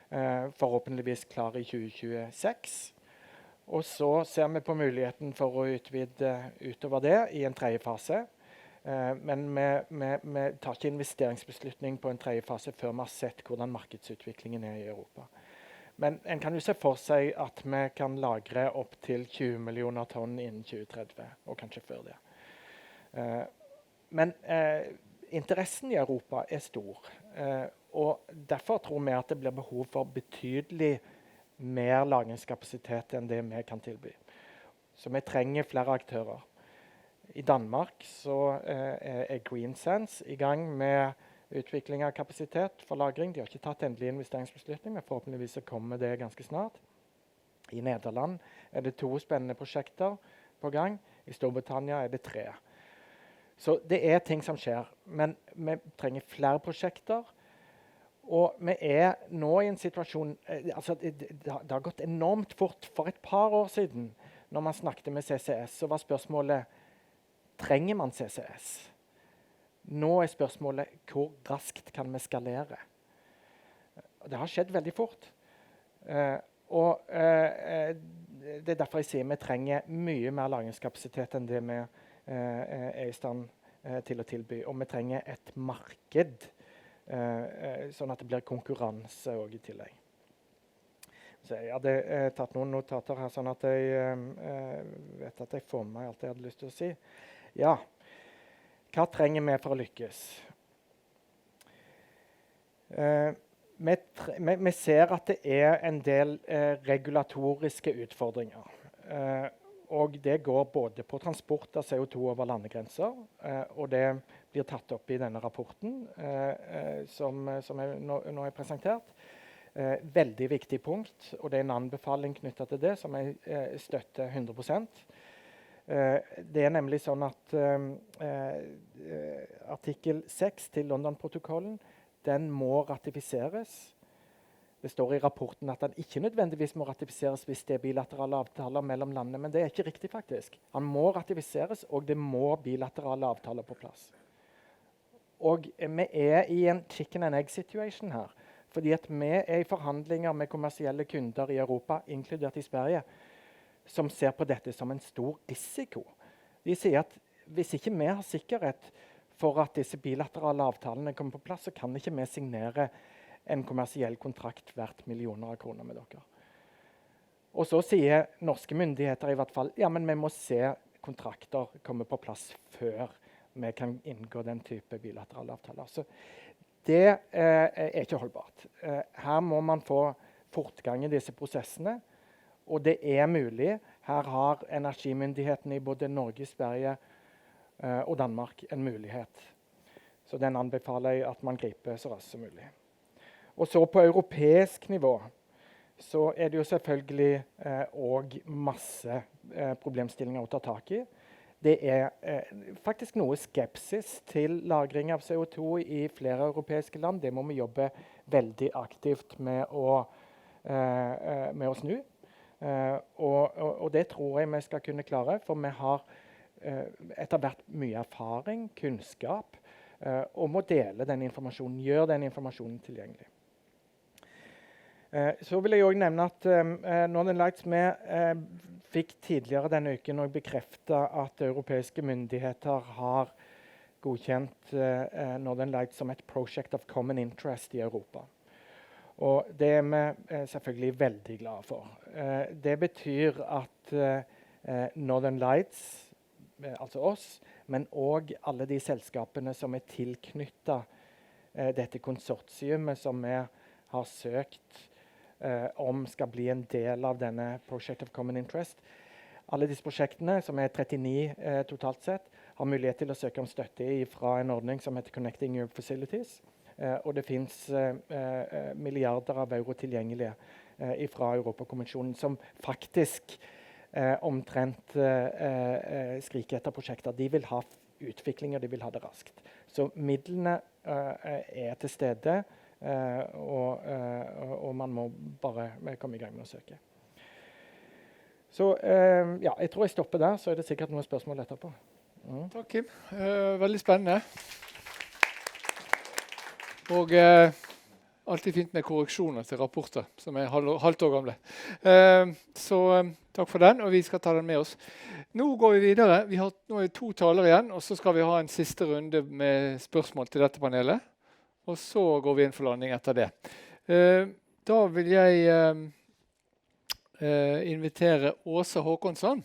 Forhåpentligvis klar i 2026. Og så ser vi på muligheten for å utvide utover det i en tredje fase. Men vi tar ikke investeringsbeslutning på en tredje fase før vi har sett hvordan markedsutviklingen i Europa. Men en kan jo se for seg at vi kan lagre opp til 20 millioner tonn innen 2030, og kanskje før det. Men interessen i Europa stor, og derfor tror vi at det blir behov for betydelig mer lagringskapasitet enn det vi kan tilby. Så vi trenger flere aktører. I Danmark så Greensens i gang med utvikling av kapasitet for lagring. De har ikke tatt endelig investeringsbeslutning, men forhåpentligvis så kommer det ganske snart. I Nederland det 2 spennende prosjekter på gang. I Storbritannia det 3. Så det ting som skjer, men vi trenger flere prosjekter. Og vi nå i en situasjon, det har gått enormt fort. For et par år siden, når man snakket med CCS, så var spørsmålet, trenger man CCS? Nå spørsmålet, hvor raskt kan vi skalere? Det har skjedd veldig fort. Det derfor jeg sier vi trenger mye mer lagringskapasitet enn det vi i stand til å tilby. Og vi trenger et marked, sånn at det blir konkurranse også i tillegg. Så jeg hadde tatt noen notater her, sånn at jeg vet at jeg får med meg alt jeg hadde lyst til å si. Ja, hva trenger vi for å lykkes? Vi ser at det en del regulatoriske utfordringer. Og det går både på transport av CO2 over landegrenser, og det blir tatt opp i denne rapporten som nå presentert. Veldig viktig punkt, og det en anbefaling knyttet til det, som jeg støtter 100%. Det nemlig sånn at artikkel 6 til London-protokollen, den må ratifiseres. Det står i rapporten at den ikke nødvendigvis må ratifiseres hvis det bilaterale avtaler mellom landene, men det ikke riktig faktisk. Den må ratifiseres, og det må bilaterale avtaler på plass. Og vi i en chicken and egg situation her, fordi at vi i forhandlinger med kommersielle kunder i Europa, inkludert i Sverige, som ser på dette som en stor risiko. De sier at hvis ikke vi har sikkerhet for at disse bilaterale avtalene kommer på plass, så kan ikke vi signere en kommersiell kontrakt verdt millioner av kroner med dere. Og så sier norske myndigheter i hvert fall, ja, men vi må se kontrakter komme på plass før vi kan inngå den type bilaterale avtaler. Så det ikke holdbart. Her må man få fortgang i disse prosessene, og det mulig. Her har energimyndighetene i både Norge, Sverige og Danmark en mulighet. Så den anbefaler jeg at man griper så raskt som mulig. Og så på europeisk nivå så det jo selvfølgelig også masse problemstillinger å ta tak i. Det faktisk noe skepsis til lagring av CO2 i flere europeiske land. Det må vi jobbe veldig aktivt med å snu. Og det tror jeg vi skal kunne klare, for vi har etter hvert mye erfaring, kunnskap, og må dele den informasjonen, gjøre den informasjonen tilgjengelig. Så vil jeg også nevne at Northern Lights fikk tidligere denne uken og bekreftet at europeiske myndigheter har godkjent Northern Lights som et Project of Common Interest i Europa. Og det vi selvfølgelig veldig glade for. Det betyr at Northern Lights, altså oss, men også alle de selskapene som tilknyttet dette konsortiumet som vi har søkt om skal bli en del av denne Project of Common Interest. Alle disse prosjektene, som 39 totalt sett, har mulighet til å søke om støtte fra en ordning som heter Connecting Europe Facilities. Og det finnes milliarder av euro tilgjengelige fra Europakommisjonen, som faktisk omtrent skriker etter prosjekter. De vil ha utvikling, og de vil ha det raskt. Så midlene til stede, og man må bare komme i gang med å søke. Så ja, jeg tror jeg stopper der, så det sikkert noen spørsmål etterpå. Takk, Kim. Veldig spennende. Og alltid fint med korreksjoner til rapporter, som halvt år gamle. Så takk for den, og vi skal ta den med oss. Nå går vi videre. Nå 2 taler igjen, og så skal vi ha en siste runde med spørsmål til dette panelet. Og så går vi inn for landing etter det. Da vil jeg invitere Åsa Håkonsson.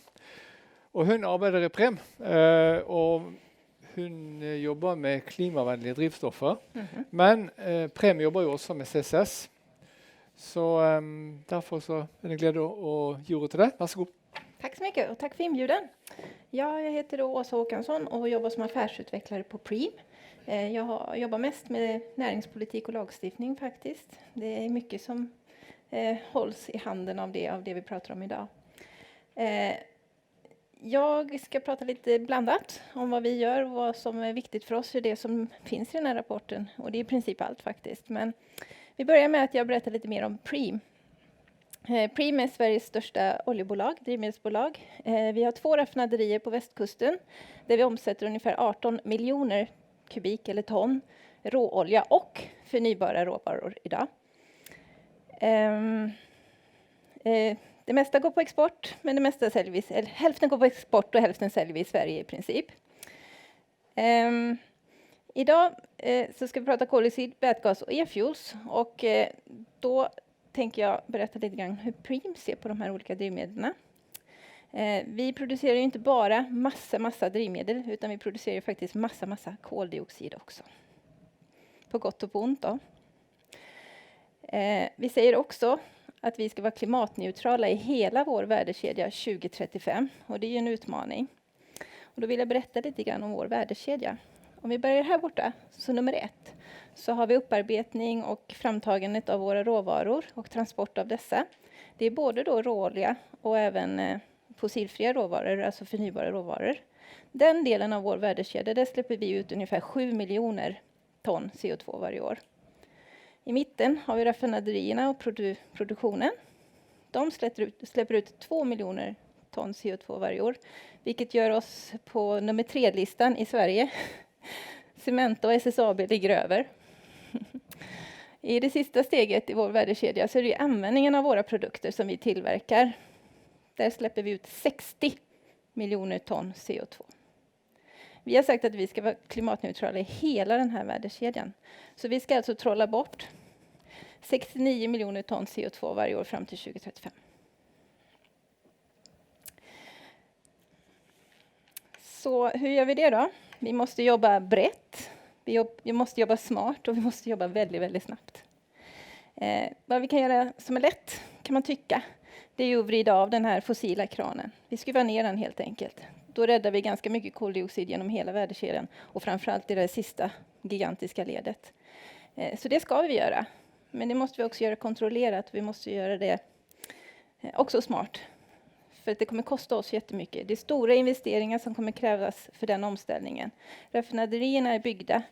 Og hun arbeider i Prem, og hun jobber med klimavennlige drivstoffer. Men Prem jobber jo også med CCS. Så derfor så det en glede å gi ordet til deg. Vær så god. Tack så mycket och tack för inbjudan. Jag heter då Åsa Håkansson och jobbar som affärsutvecklare på Preem. Jag jobbar mest med näringspolitik och lagstiftning faktiskt. Det är mycket som hålls i handen av det vi pratar om idag. Jag ska prata lite blandat om vad vi gör och vad som är viktigt för oss, det som finns i den här rapporten. Och det är i princip allt faktiskt. Men vi börjar med att jag berättar lite mer om Preem. Preem är Sveriges största oljebolag, drivmedelsbolag. Vi har 2 raffinaderier på västkusten där vi omsätter ungefär 18 miljoner kubik eller ton råolja och förnybara råvaror idag. Det mesta går på export, men det mesta säljer vi, eller hälften går på export och hälften säljer vi i Sverige i princip. Idag så ska vi prata koldioxid, vätgas och e-fuels. Och då tänker jag berätta lite grann hur Preem ser på de här olika drivmedlen. Vi producerar ju inte bara massa drivmedel, utan vi producerar ju faktiskt massa koldioxid också. På gott och på ont då. Vi säger också att vi ska vara klimatneutrala i hela vår värdekedja 2035. Och det är ju en utmaning. Och då vill jag berätta lite grann om vår värdekedja. Om vi börjar här borta, så nummer 1. Så har vi upparbetning och framtagandet av våra råvaror och transport av dessa. Det är både då råolja och även fossilfria råvaror, alltså förnybara råvaror. Den delen av vår värdekedja, där släpper vi ut ungefär 7 miljoner ton CO2 varje år. I mitten har vi raffinaderierna och produktionen. De släpper ut 2 miljoner ton CO2 varje år, vilket gör oss på nummer 3-listan i Sverige. Cementa och SSAB ligger över. I det sista steget i vår värdekedja så är det användningen av våra produkter som vi tillverkar. Där släpper vi ut 60 miljoner ton CO2. Vi har sagt att vi ska vara klimatneutrala i hela den här värdekedjan. Så vi ska alltså trolla bort 69 miljoner ton CO2 varje år fram till 2035. Så hur gör vi det då? Vi måste jobba brett, vi måste jobba smart och vi måste jobba väldigt snabbt. Vad vi kan göra som är lätt, kan man tycka, det är ju att vrida av den här fossila kranen. Vi skruvar ner den helt enkelt. Då räddar vi ganska mycket koldioxid genom hela värdekedjan och framförallt i det sista gigantiska ledet. Så det ska vi göra. Men det måste vi också göra kontrollerat. Vi måste göra det också smart. För att det kommer kosta oss jättemycket. Det är stora investeringar som kommer krävas för den omställningen. Raffinaderierna är byggda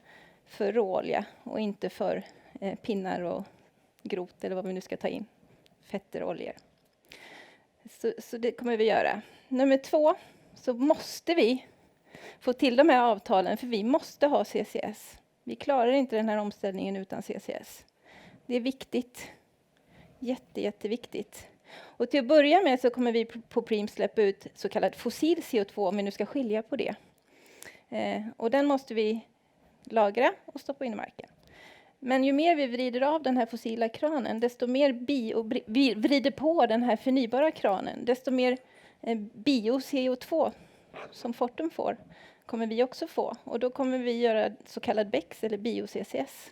för råolja och inte för pinnar och grot eller vad vi nu ska ta in. Fetter och oljor. Så det kommer vi göra. Nummer 2, så måste vi få till de här avtalen för vi måste ha CCS. Vi klarar inte den här omställningen utan CCS. Det är viktigt. Jätteviktigt. Och till att börja med så kommer vi på Preem släppa ut så kallad fossil CO2 om vi nu ska skilja på det. Och den måste vi lagra och stoppa in i marken. Men ju mer vi vrider av den här fossila kranen, desto mer vi vrider på den här förnybara kranen, desto mer bio-CO2 som Fortum får kommer vi också få. Och då kommer vi göra så kallad BECCS eller bio-CCS.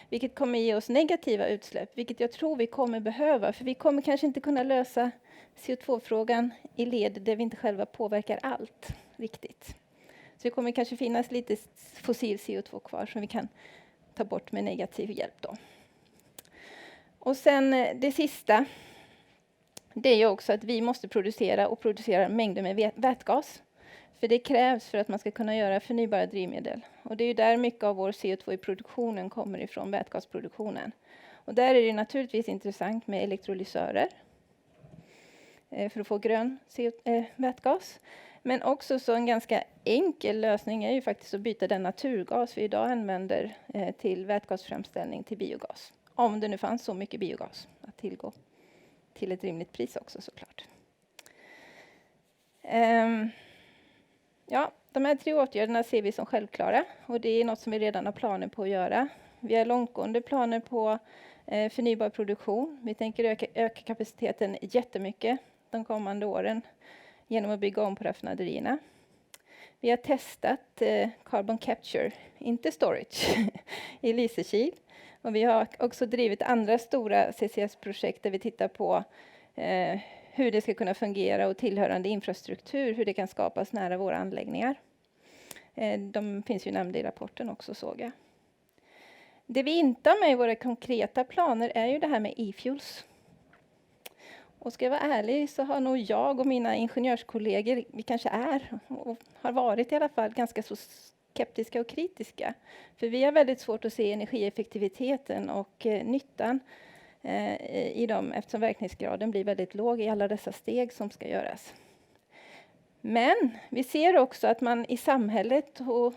Vilket kommer ge oss negativa utsläpp, vilket jag tror vi kommer behöva. För vi kommer kanske inte kunna lösa CO2-frågan i led där vi inte själva påverkar allt riktigt. Så det kommer kanske finnas lite fossil CO2 kvar som vi kan ta bort med negativ hjälp då. Och sen det sista, det är ju också att vi måste producera mängder med vätgas. För det krävs för att man ska kunna göra förnybara drivmedel. Och det är ju där mycket av vår CO2 i produktionen kommer ifrån, vätgasproduktionen. Och där är det naturligtvis intressant med elektrolysörer för att få grön vätgas. Men också så en ganska enkel lösning är ju faktiskt att byta den naturgas vi idag använder till vätgasframställning till biogas. Om det nu fanns så mycket biogas att tillgå till ett rimligt pris också såklart. Ja, de här 3 åtgärderna ser vi som självklara och det är något som vi redan har planer på att göra. Vi har långtgående planer på förnybar produktion. Vi tänker öka kapaciteten jättemycket de kommande åren genom att bygga om på raffinaderierna. Vi har testat carbon capture, inte storage, i Lysekil. Och vi har också drivit andra stora CCS-projekt där vi tittar på hur det ska kunna fungera och tillhörande infrastruktur, hur det kan skapas nära våra anläggningar. De finns ju nämnda i rapporten också, såg jag. Det vi inte har med i våra konkreta planer är ju det här med e-fuels. Och ska jag vara ärlig så har nog jag och mina ingenjörskollegor, vi kanske är och har varit i alla fall ganska så skeptiska och kritiska. För vi har väldigt svårt att se energieffektiviteten och nyttan i dem, eftersom verkningsgraden blir väldigt låg i alla dessa steg som ska göras. Men vi ser också att man i samhället och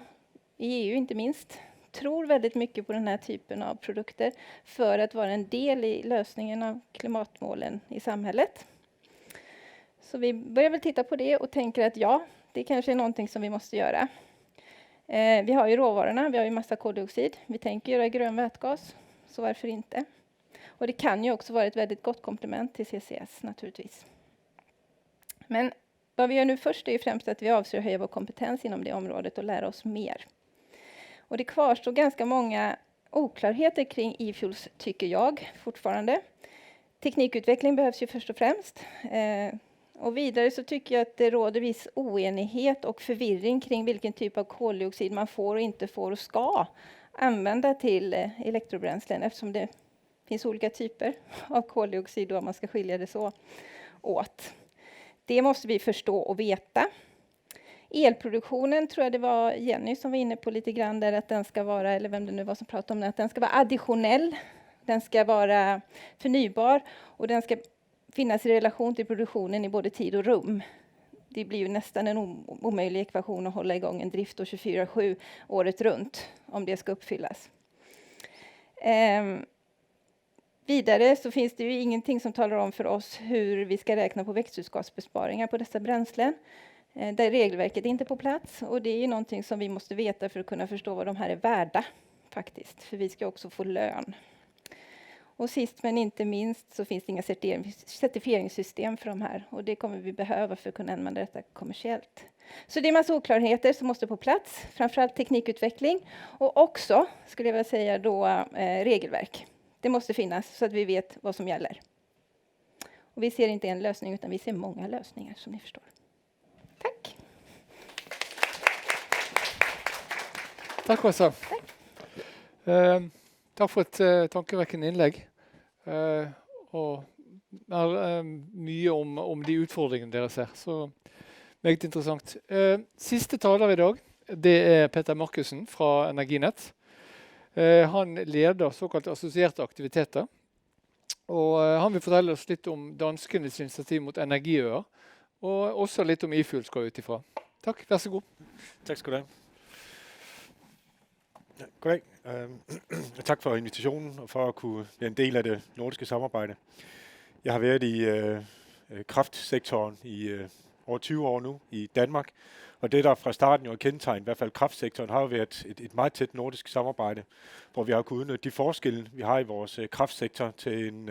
i EU inte minst tror väldigt mycket på den här typen av produkter för att vara en del i lösningen av klimatmålen i samhället. Så vi börjar väl titta på det och tänker att ja, det kanske är någonting som vi måste göra. Vi har ju råvarorna, vi har ju massa koldioxid. Vi tänker göra grön vätgas, så varför inte? Och det kan ju också vara ett väldigt gott komplement till CCS naturligtvis. Men vad vi gör nu först är ju främst att vi avser att höja vår kompetens inom det området och lära oss mer. Och det kvarstår ganska många oklarheter kring e-fuels, tycker jag fortfarande. Teknikutveckling behövs ju först och främst. Och vidare så tycker jag att det råder viss oenighet och förvirring kring vilken typ av koldioxid man får och inte får och ska använda till elektrobränslen, eftersom det finns olika typer av koldioxid och man ska skilja det så åt. Det måste vi förstå och veta. Elproduktionen tror jag det var Jenny som var inne på lite grann där, att den ska vara, eller vem det nu var som pratade om det, att den ska vara additionell, den ska vara förnybar och den ska finnas i relation till produktionen i både tid och rum. Det blir ju nästan en omöjlig ekvation att hålla igång en drift 24/7 året runt om det ska uppfyllas. Vidare så finns det ju ingenting som talar om för oss hur vi ska räkna på växthusgasbesparingar på dessa bränslen. Där regelverket inte är på plats, och det är ju någonting som vi måste veta för att kunna förstå vad de här är värda faktiskt, för vi ska också få lön. Och sist men inte minst så finns det inga certifieringssystem för de här, och det kommer vi behöva för att kunna använda detta kommersiellt. Så det är massa oklarheter som måste på plats, framförallt teknikutveckling och också, skulle jag vilja säga då, regelverk. Det måste finnas så att vi vet vad som gäller. Och vi ser inte en lösning utan vi ser många lösningar, som ni förstår. Tack. Tack Åsa. Tack for et tankevekkende innlegg. Og mye om de utfordringene dere ser. Så meget interessant. Siste taler i dag, det er Petter Markussen fra Energinet. Han leder såkalt assosierte aktiviteter. Og han vil fortelle oss litt om danskenes initiativ mot energiøer. Og også litt om e-fuels går ut ifra. Takk, vær så god. Tak skal du have. Goddag. Tak for invitationen og for at kunne være en del af det nordiske samarbejde. Jeg har været i kraftsektoren i over 20 år nu i Danmark, og det der fra starten jo er kendetegnet, i hvert fald kraftsektoren, har jo været et meget tæt nordisk samarbejde, hvor vi har kunnet udnytte de forskelle, vi har i vores kraftsektor til en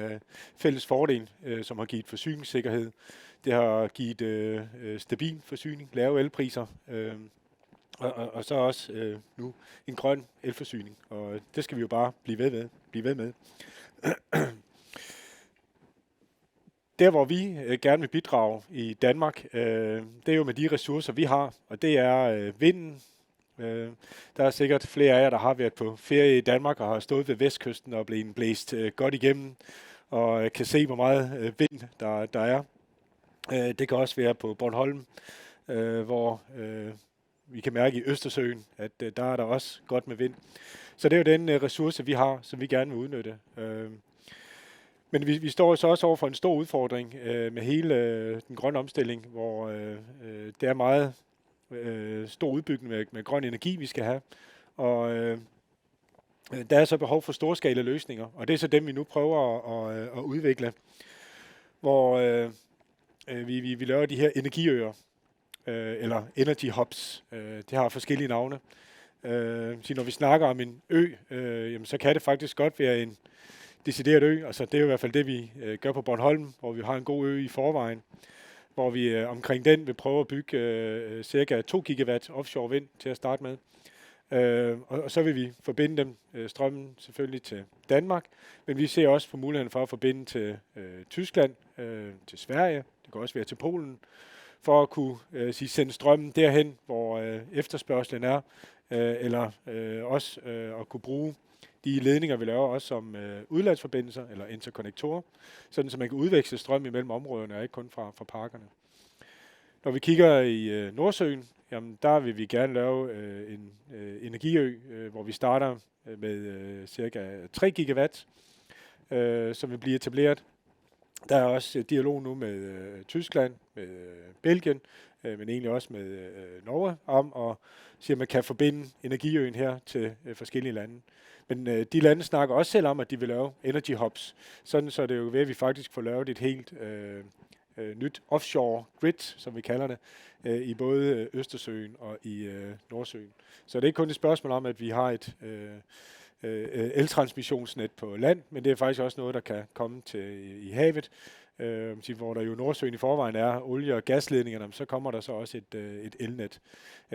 fælles fordel, som har givet forsyningssikkerhed. Det har givet stabil forsyning, lave elpriser, og så også nu en grøn elforsyning, og det skal vi jo bare blive ved med. Der hvor vi gerne vil bidrage i Danmark, det er jo med de ressourcer vi har, og det er vinden. Der er sikkert flere af jer, der har været på ferie i Danmark og har stået ved vestkysten og blevet blæst godt igennem, og kan se hvor meget vind der er. Det kan også være på Bornholm, hvor vi kan mærke i Østersøen, at der er der også godt med vind. Så det er jo den ressource, vi har, som vi gerne vil udnytte. Men vi står så også over for en stor udfordring med hele den grønne omstilling, hvor det er meget stor udbygning med grøn energi, vi skal have. Og der er så behov for storskala løsninger, og det er så dem, vi nu prøver at udvikle, hvor vi laver de her energiøer, eller energy hubs. Det har forskellige navne. Så når vi snakker om en ø, jamen, så kan det faktisk godt være en decideret ø. Altså, det er jo i hvert fald det, vi gør på Bornholm, hvor vi har en god ø i forvejen, hvor vi omkring den vil prøve at bygge cirka 2 gigawatt offshore vind til at starte med. Og så vil vi forbinde dem, strømmen selvfølgelig til Danmark, men vi ser også på muligheden for at forbinde til Tyskland, til Sverige, det kan også være til Polen, for at kunne sende strømmen derhen, hvor efterspørgselen er, eller også at kunne bruge de ledninger, vi laver også som udlandsforbindelser eller interkonnektorer, sådan så man kan udveksle strøm imellem områderne og ikke kun fra parkerne. Når vi kigger i Nordsøen, jamen der vil vi gerne lave en energiø, hvor vi starter med cirka 3 gigawatt, som vil blive etableret. Der er også dialog nu med Tyskland, med Belgien, men egentlig også med Norge om at sige, at man kan forbinde energiøen her til forskellige lande. Men de lande snakker også selv om, at de vil lave energy hubs, sådan så det er jo ved, at vi faktisk får lavet et helt nyt offshore grid, som vi kalder det, i både Østersøen og i Nordsøen. Så det er ikke kun et spørgsmål om, at vi har et eltransmissionsnet på land, men det er faktisk også noget, der kan komme til i havet, hvor der jo Nordsøen i forvejen er olie- og gasledningerne, så kommer der så også et elnet.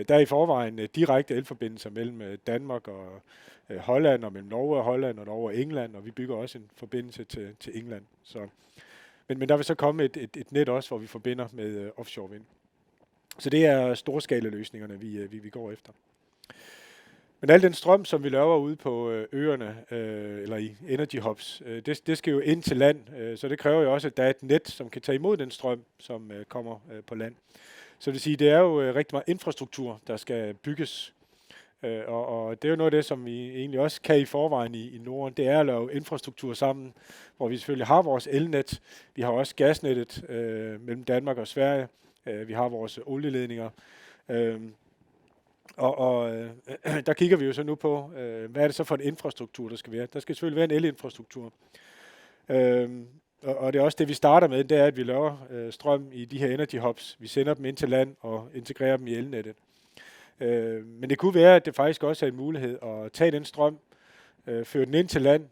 Der er i forvejen direkte elforbindelser mellem Danmark og Holland, og mellem Norge og Holland, og Norge og England, og vi bygger også en forbindelse til England. Så, men der vil så komme et net også, hvor vi forbinder med offshore vind. Så det er storskalaløsningerne, vi går efter. Men al den strøm, som vi laver ude på øerne, eller i energy hubs, det skal jo ind til land, så det kræver jo også, at der er et net, som kan tage imod den strøm, som kommer på land. Så det vil sige, det er jo rigtig meget infrastruktur, der skal bygges. Og det er jo noget af det, som vi egentlig også kan i forvejen i Norden, det er at lave infrastruktur sammen, hvor vi selvfølgelig har vores elnet, vi har også gasnettet mellem Danmark og Sverige, vi har vores olieledninger, der kigger vi jo så nu på, hvad er det så for en infrastruktur, der skal være. Der skal selvfølgelig være en elinfrastruktur. Og det er også det, vi starter med, det er, at vi laver strøm i de her energy hubs. Vi sender dem ind til land og integrerer dem i elnettet. Men det kunne være, at det faktisk også er en mulighed at tage den strøm, føre den ind til land,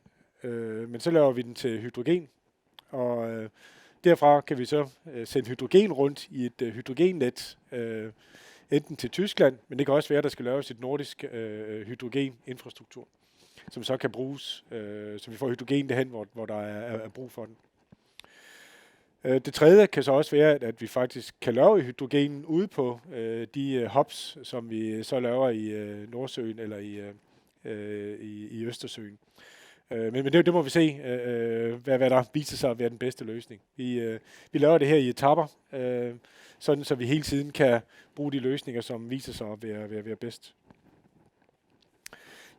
men så laver vi den til hydrogen. Og derfra kan vi så sende hydrogen rundt i et hydrogennet, enten til Tyskland, men det kan også være, at der skal laves et nordisk hydrogeninfrastruktur, som så kan bruges, så vi får hydrogen derhen, hvor der er brug for den. Det tredje kan så også være, at vi faktisk kan lave hydrogenen ude på de hubs, som vi så laver i Nordsøen eller i Østersøen. Men det må vi se, hvad der viser sig at være den bedste løsning. Vi laver det her i etapper, sådan så vi hele tiden kan bruge de løsninger, som viser sig at være bedst.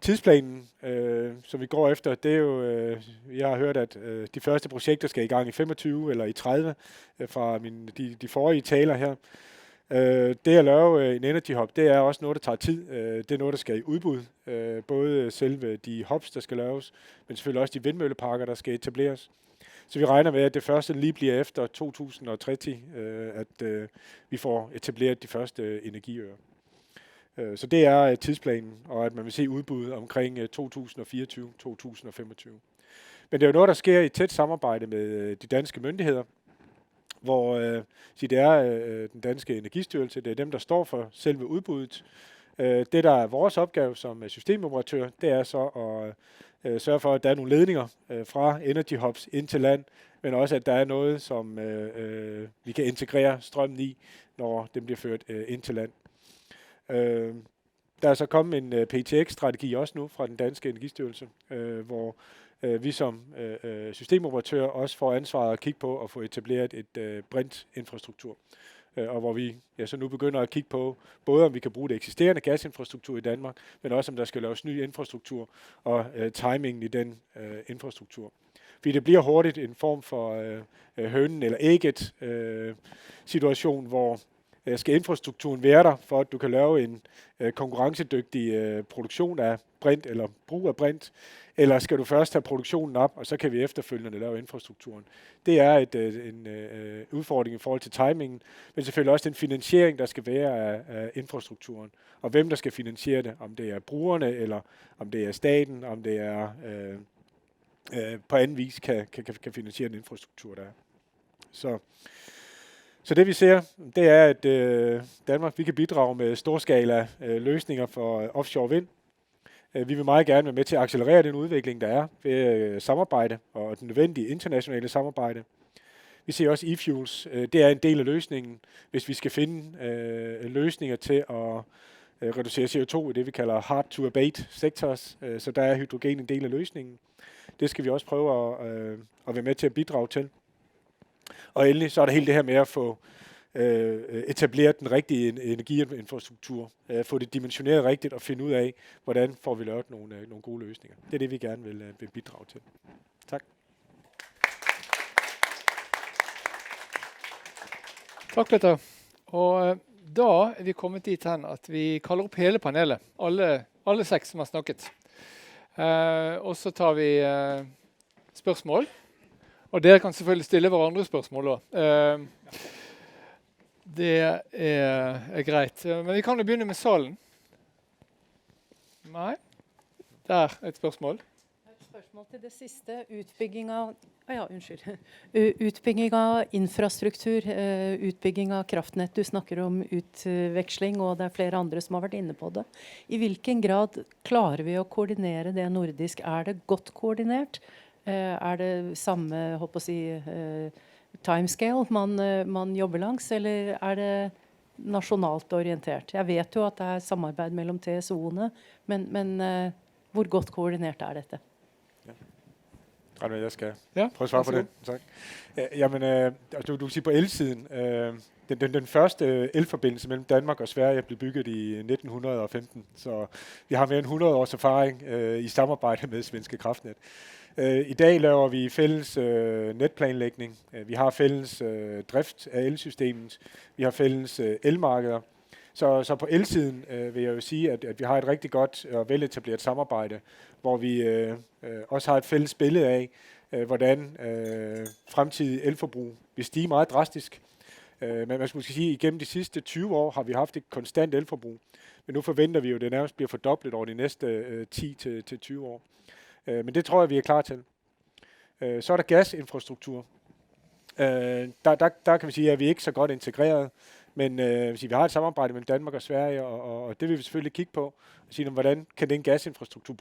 Tidsplanen, som vi går efter, det er jo, jeg har hørt, at de første projekter skal i gang i 25 eller i 30 fra de forrige taler her. Det at lave en energy hub, det er også noget, der tager tid. Det er noget, der skal i udbud. Både selve de hubs, der skal laves, men selvfølgelig også de vindmølleparker, der skal etableres. Så vi regner med, at det første lige bliver efter 2030, at vi får etableret de første energiøer. Så det er tidsplanen, og at man vil se udbud omkring 2024-2025. Men det er jo noget, der sker i tæt samarbejde med de danske myndigheder, hvor det er den danske energistyrelse, det er dem, der står for selve udbuddet. Det, der er vores opgave som systemoperatør, det er så at sørge for, at der er nogle ledninger fra energy hubs ind til land, men også, at der er noget, som vi kan integrere strømmen i, når den bliver ført ind til land. Der er så kommet en PTX-strategi også nu fra den danske energistyrelse, hvor vi som systemoperatør også får ansvaret at kigge på at få etableret et brintinfrastruktur. Og hvor vi så nu begynder at kigge på, både om vi kan bruge det eksisterende gasinfrastruktur i Danmark, men også om der skal laves ny infrastruktur og timingen i den infrastruktur. Fordi det bliver hurtigt en form for hønen eller ægget situation, hvor skal infrastrukturen være der, for at du kan lave en konkurrencedygtig produktion af brint eller brug af brint, eller skal du først have produktionen op, og så kan vi efterfølgende lave infrastrukturen. Det er en udfordring i forhold til timingen, men selvfølgelig også den finansiering, der skal være af infrastrukturen, og hvem der skal finansiere det, om det er brugerne, eller om det er staten, om det er på anden vis kan finansiere den infrastruktur, der er. Så det vi ser, det er, at Danmark vi kan bidrage med storskala løsninger for offshore vind. Vi vil meget gerne være med til at accelerere den udvikling, der er ved samarbejde og den nødvendige internationale samarbejde. Vi ser også e-fuels. Det er en del af løsningen, hvis vi skal finde løsninger til at reducere CO2 i det, vi kalder hard to abate sectors. Så der er hydrogen en del af løsningen. Det skal vi også prøve at være med til at bidrage til. Og endelig så er der hele det her med at få etableret den rigtige energiinfrastruktur, få det dimensioneret rigtigt og finde ud af, hvordan får vi lavet nogle gode løsninger. Det er det, vi gerne vil bidrage til. Tak. Takk, Peter. Og da er vi kommet dit hen at vi kaller opp hele panelet, alle 6 som har snakket. Og så tar vi spørsmål. Og dere kan selvfølgelig stille hverandre spørsmål også. Det er greit. Men vi kan jo begynne med salen. Nei? Der et spørsmål. Et spørsmål til det siste. Utbygging av infrastruktur, utbygging av kraftnett. Du snakker om utveksling, og det er flere andre som har vært inne på det. I hvilken grad klarer vi å koordinere det nordisk? Er det godt koordinert? Er det samme, håper å si, timescale man jobber langs, eller er det nasjonalt orientert? Jeg vet jo at det er samarbeid mellom TSO-ene, men hvor godt koordinert er dette? Jeg skal prøve at svare på det. Tak. Jamen, du kan sige på elsiden, den første elforbindelse mellem Danmark og Sverige blev bygget i 1915, så vi har mere end 100 års erfaring i samarbejde med Svenske Kraftnet. I dag laver vi fælles netplanlægning. Vi har fælles drift af elsystemet. Vi har fælles elmarkeder. Så på elsiden vil jeg jo sige, at vi har et rigtig godt og veletableret samarbejde, hvor vi også har et fælles billede af, hvordan fremtidig elforbrug vil stige meget drastisk. Men man skal måske sige, at igennem de sidste 20 år har vi haft et konstant elforbrug. Men nu forventer vi jo, at det nærmest bliver fordoblet over de næste 10-20 år. Men det tror jeg, vi er klar til. Så er der gasinfrastruktur. Der kan vi sige, at vi ikke så godt integreret. Men vi har et samarbejde mellem Danmark og Sverige, og det vil vi selvfølgelig kigge på. Sige, hvordan kan den gasinfrastruktur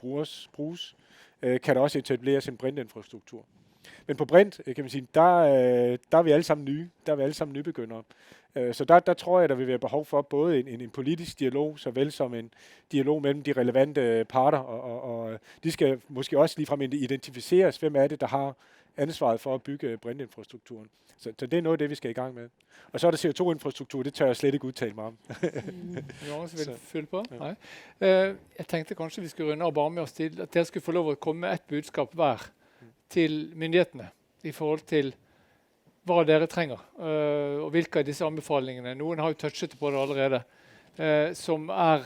bruges? Kan der også etableres en brintinfrastruktur? Men på brint, kan man sige, der er vi alle sammen nye. Der er vi alle sammen nybegyndere. Så der tror jeg, der vil være behov for både en politisk dialog, såvel som en dialog mellem de relevante parter, og de skal måske også ligefrem identificeres, hvem er det, der har ansvaret for at bygge brintinfrastrukturen. Så det er noget af det, vi skal i gang med. Og så er der CO2-infrastruktur, det tør jeg slet ikke udtale mig om. Johannes vil følge på? Ja. Nei. Jeg tenkte kanskje vi skulle runde av bare med oss til at dere skulle få lov å komme med et budskap hver til myndighetene i forhold til hva dere trenger, og hvilke av disse anbefalingene, noen har jo touchet på det allerede, som er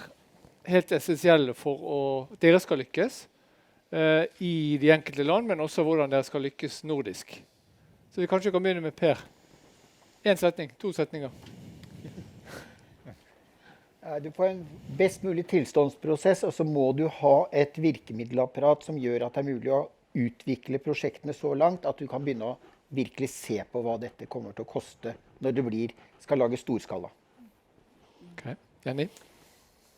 helt essensielle for at dere skal lykkes i de enkelte land, men også hvordan dere skal lykkes nordisk. Så vi kanskje kan begynne med Per. 1 setning, 2 setninger. Du får en best mulig tilstandsprosess, og så må du ha et virkemiddelapparat som gjør at det er mulig å utvikle prosjektene så langt at du kan begynne å virkelig se på hva dette kommer til å koste når det skal lage storskala. Okay. Jenny?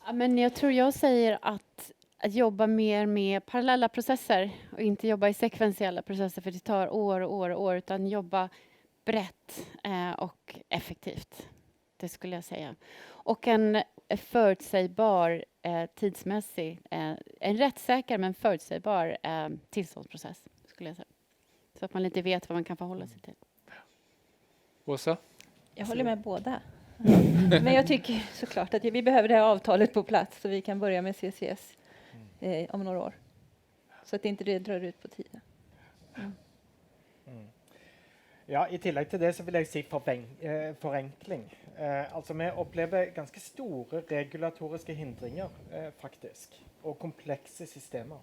Ja, men jag tror jag säger att jobba mer med parallella processer och inte jobba i sekventiella processer, för det tar år, utan jobba brett och effektivt. Det skulle jag säga. Och en förutsägbar tidsmässig, en rättssäker men förutsägbar tillståndsprocess skulle jag säga. Så att man inte vet vad man kan förhålla sig till. Åsa? Jag håller med båda. Men jag tycker såklart att vi behöver det här avtalet på plats så vi kan börja med CCS om några år. Så att inte det drar ut på tiden. Ja, i tillegg til det så vil jeg si forenkling. Altså vi opplever ganske store regulatoriske hindringer faktisk, og komplekse systemer.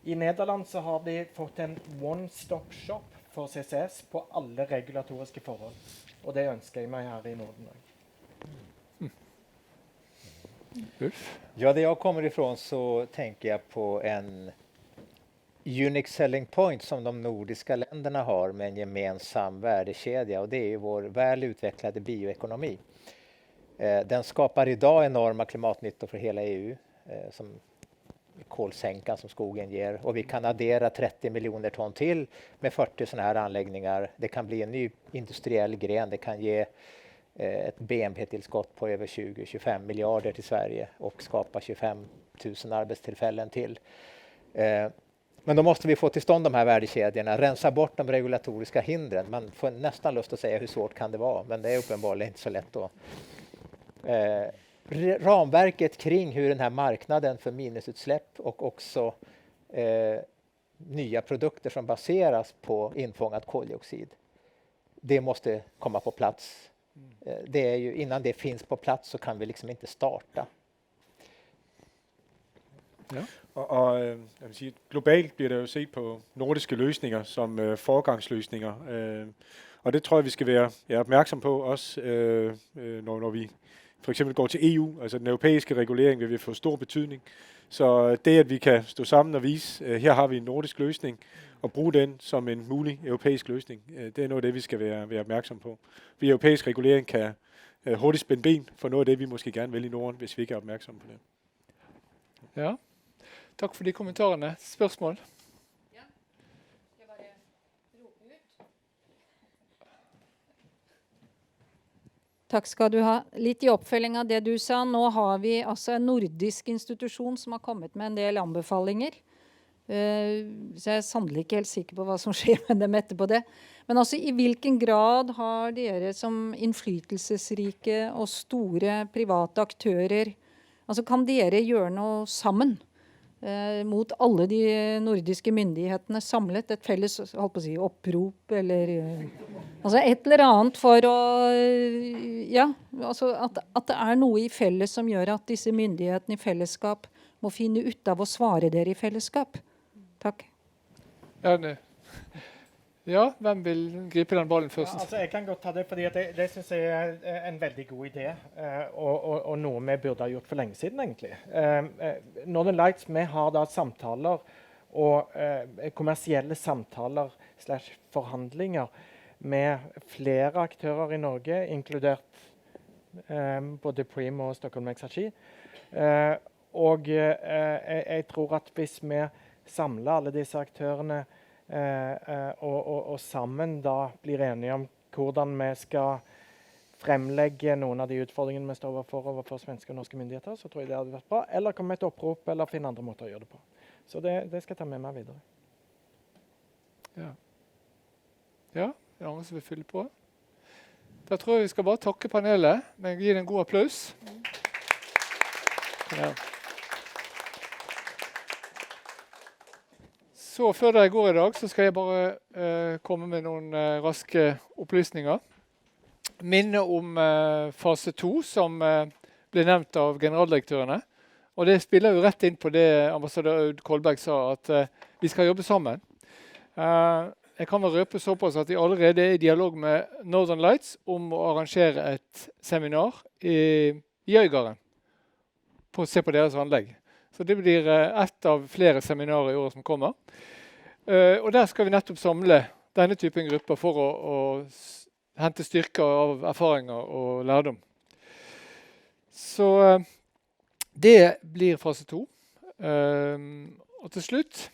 I Nederland så har de fått en one-stop shop for CCS på alle regulatoriske forhold. Og det ønsker jeg meg her i Norden også. Ja, där jag kommer ifrån så tänker jag på en unique selling point som de nordiska länderna har med en gemensam värdekedja, och det är ju vår väl utvecklade bioekonomi. Den skapar idag enorma klimatnyttor för hela EU som kolsänkan som skogen ger. Och vi kan addera 30 miljoner ton till med 40 sådana här anläggningar. Det kan bli en ny industriell gren. Det kan ge ett BNP-tillskott på över 20-25 miljarder till Sverige och skapa 25 000 arbetstillfällen till. Men då måste vi få till stånd de här värdekedjorna, rensa bort de regulatoriska hindren. Man får nästan lust att säga hur svårt kan det vara, men det är uppenbarligen inte så lätt då. Ramverket kring hur den här marknaden för minusutsläpp och också nya produkter som baseras på infångad koldioxid, det måste komma på plats. Det är ju, innan det finns på plats så kan vi liksom inte starta. Ja. Og jeg vil sige, globalt bliver der jo set på nordiske løsninger som foregangsløsninger. Og det tror jeg, vi skal være opmærksom på også, når vi for eksempel går til EU. Altså den europæiske regulering vil få stor betydning. Så det, at vi kan stå sammen og vise, her har vi en nordisk løsning, og bruge den som en mulig europæisk løsning, det er noget af det, vi skal være opmærksom på. For europæisk regulering kan hurtigt spænde ben for noget af det, vi måske gerne vil i Norden, hvis vi ikke er opmærksomme på det. Ja. Takk for de kommentarene. Spørsmål? Ja. Jeg bare roper ut. Takk skal du ha. Litt i oppfølging av det du sa. Nå har vi altså en nordisk institusjon som har kommet med en del anbefalinger. Så jeg er sannelig ikke helt sikker på hva som skjer med dem etterpå det. Men altså, i hvilken grad har dere som innflytelsesrike og store private aktører, altså kan dere gjøre noe sammen? Mot alle de nordiske myndighetene samlet, et felles holdt på å si, opprop eller altså et eller annet for å ja, altså at det er noe i felles som gjør at disse myndighetene i fellesskap må finne ut av å svare dere i fellesskap. Takk. Ja, hvem vil gripe den ballen først? Ja, altså jeg kan godt ta det, fordi det synes jeg er en veldig god idé, og noe vi burde ha gjort for lenge siden egentlig. Northern Lights, vi har da samtaler og kommersielle samtaler / forhandlinger med flere aktører i Norge, inkludert både Preem og Stockholm Exergi. Og jeg tror at hvis vi samler alle disse aktørene og sammen da blir enige om hvordan vi skal fremlegge noen av de utfordringene vi står overfor svenske og norske myndigheter, så tror jeg det hadde vært bra. Eller komme med et opprop, eller finne andre måter å gjøre det på. Så det skal jeg ta med meg videre. Ja. Ja, det er andre som vil fylle på. Da tror jeg vi skal bare takke panelet, men gi det en god applaus. Ja. Så før jeg går i dag, så skal jeg bare komme med noen raske opplysninger. Minne om fase 2, som ble nevnt av generaldirektørene. Og det spiller jo rett inn på det ambassadør Aud Kolberg sa, at vi skal jobbe sammen. Jeg kan vel røpe såpass at de allerede er i dialog med Northern Lights om å arrangere et seminar i Øygarden på å se på deres anlegg. Så det blir ett av flere seminarer i året som kommer. Og der skal vi nettopp samle denne typen grupper for å hente styrker av erfaringer og lærdom. Så det blir fase 2. Og til slutt,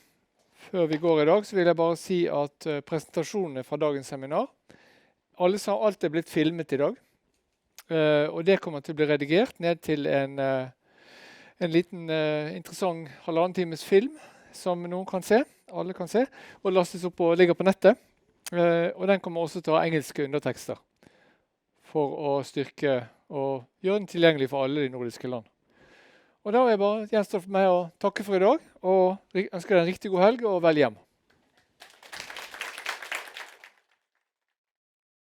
før vi går i dag, så vil jeg bare si at presentasjonene fra dagens seminar, alt er blitt filmet i dag. Og det kommer til å bli redigert ned til en liten interessant 1,5 times film som noen kan se, alle kan se, og lastes opp og ligger på nettet. Og den kommer også til å ha engelske undertekster for å styrke og gjøre den tilgjengelig for alle de nordiske land. Og da er jeg bare gjenstått for meg å takke for i dag, og ønsker deg en riktig god helg og vel hjem.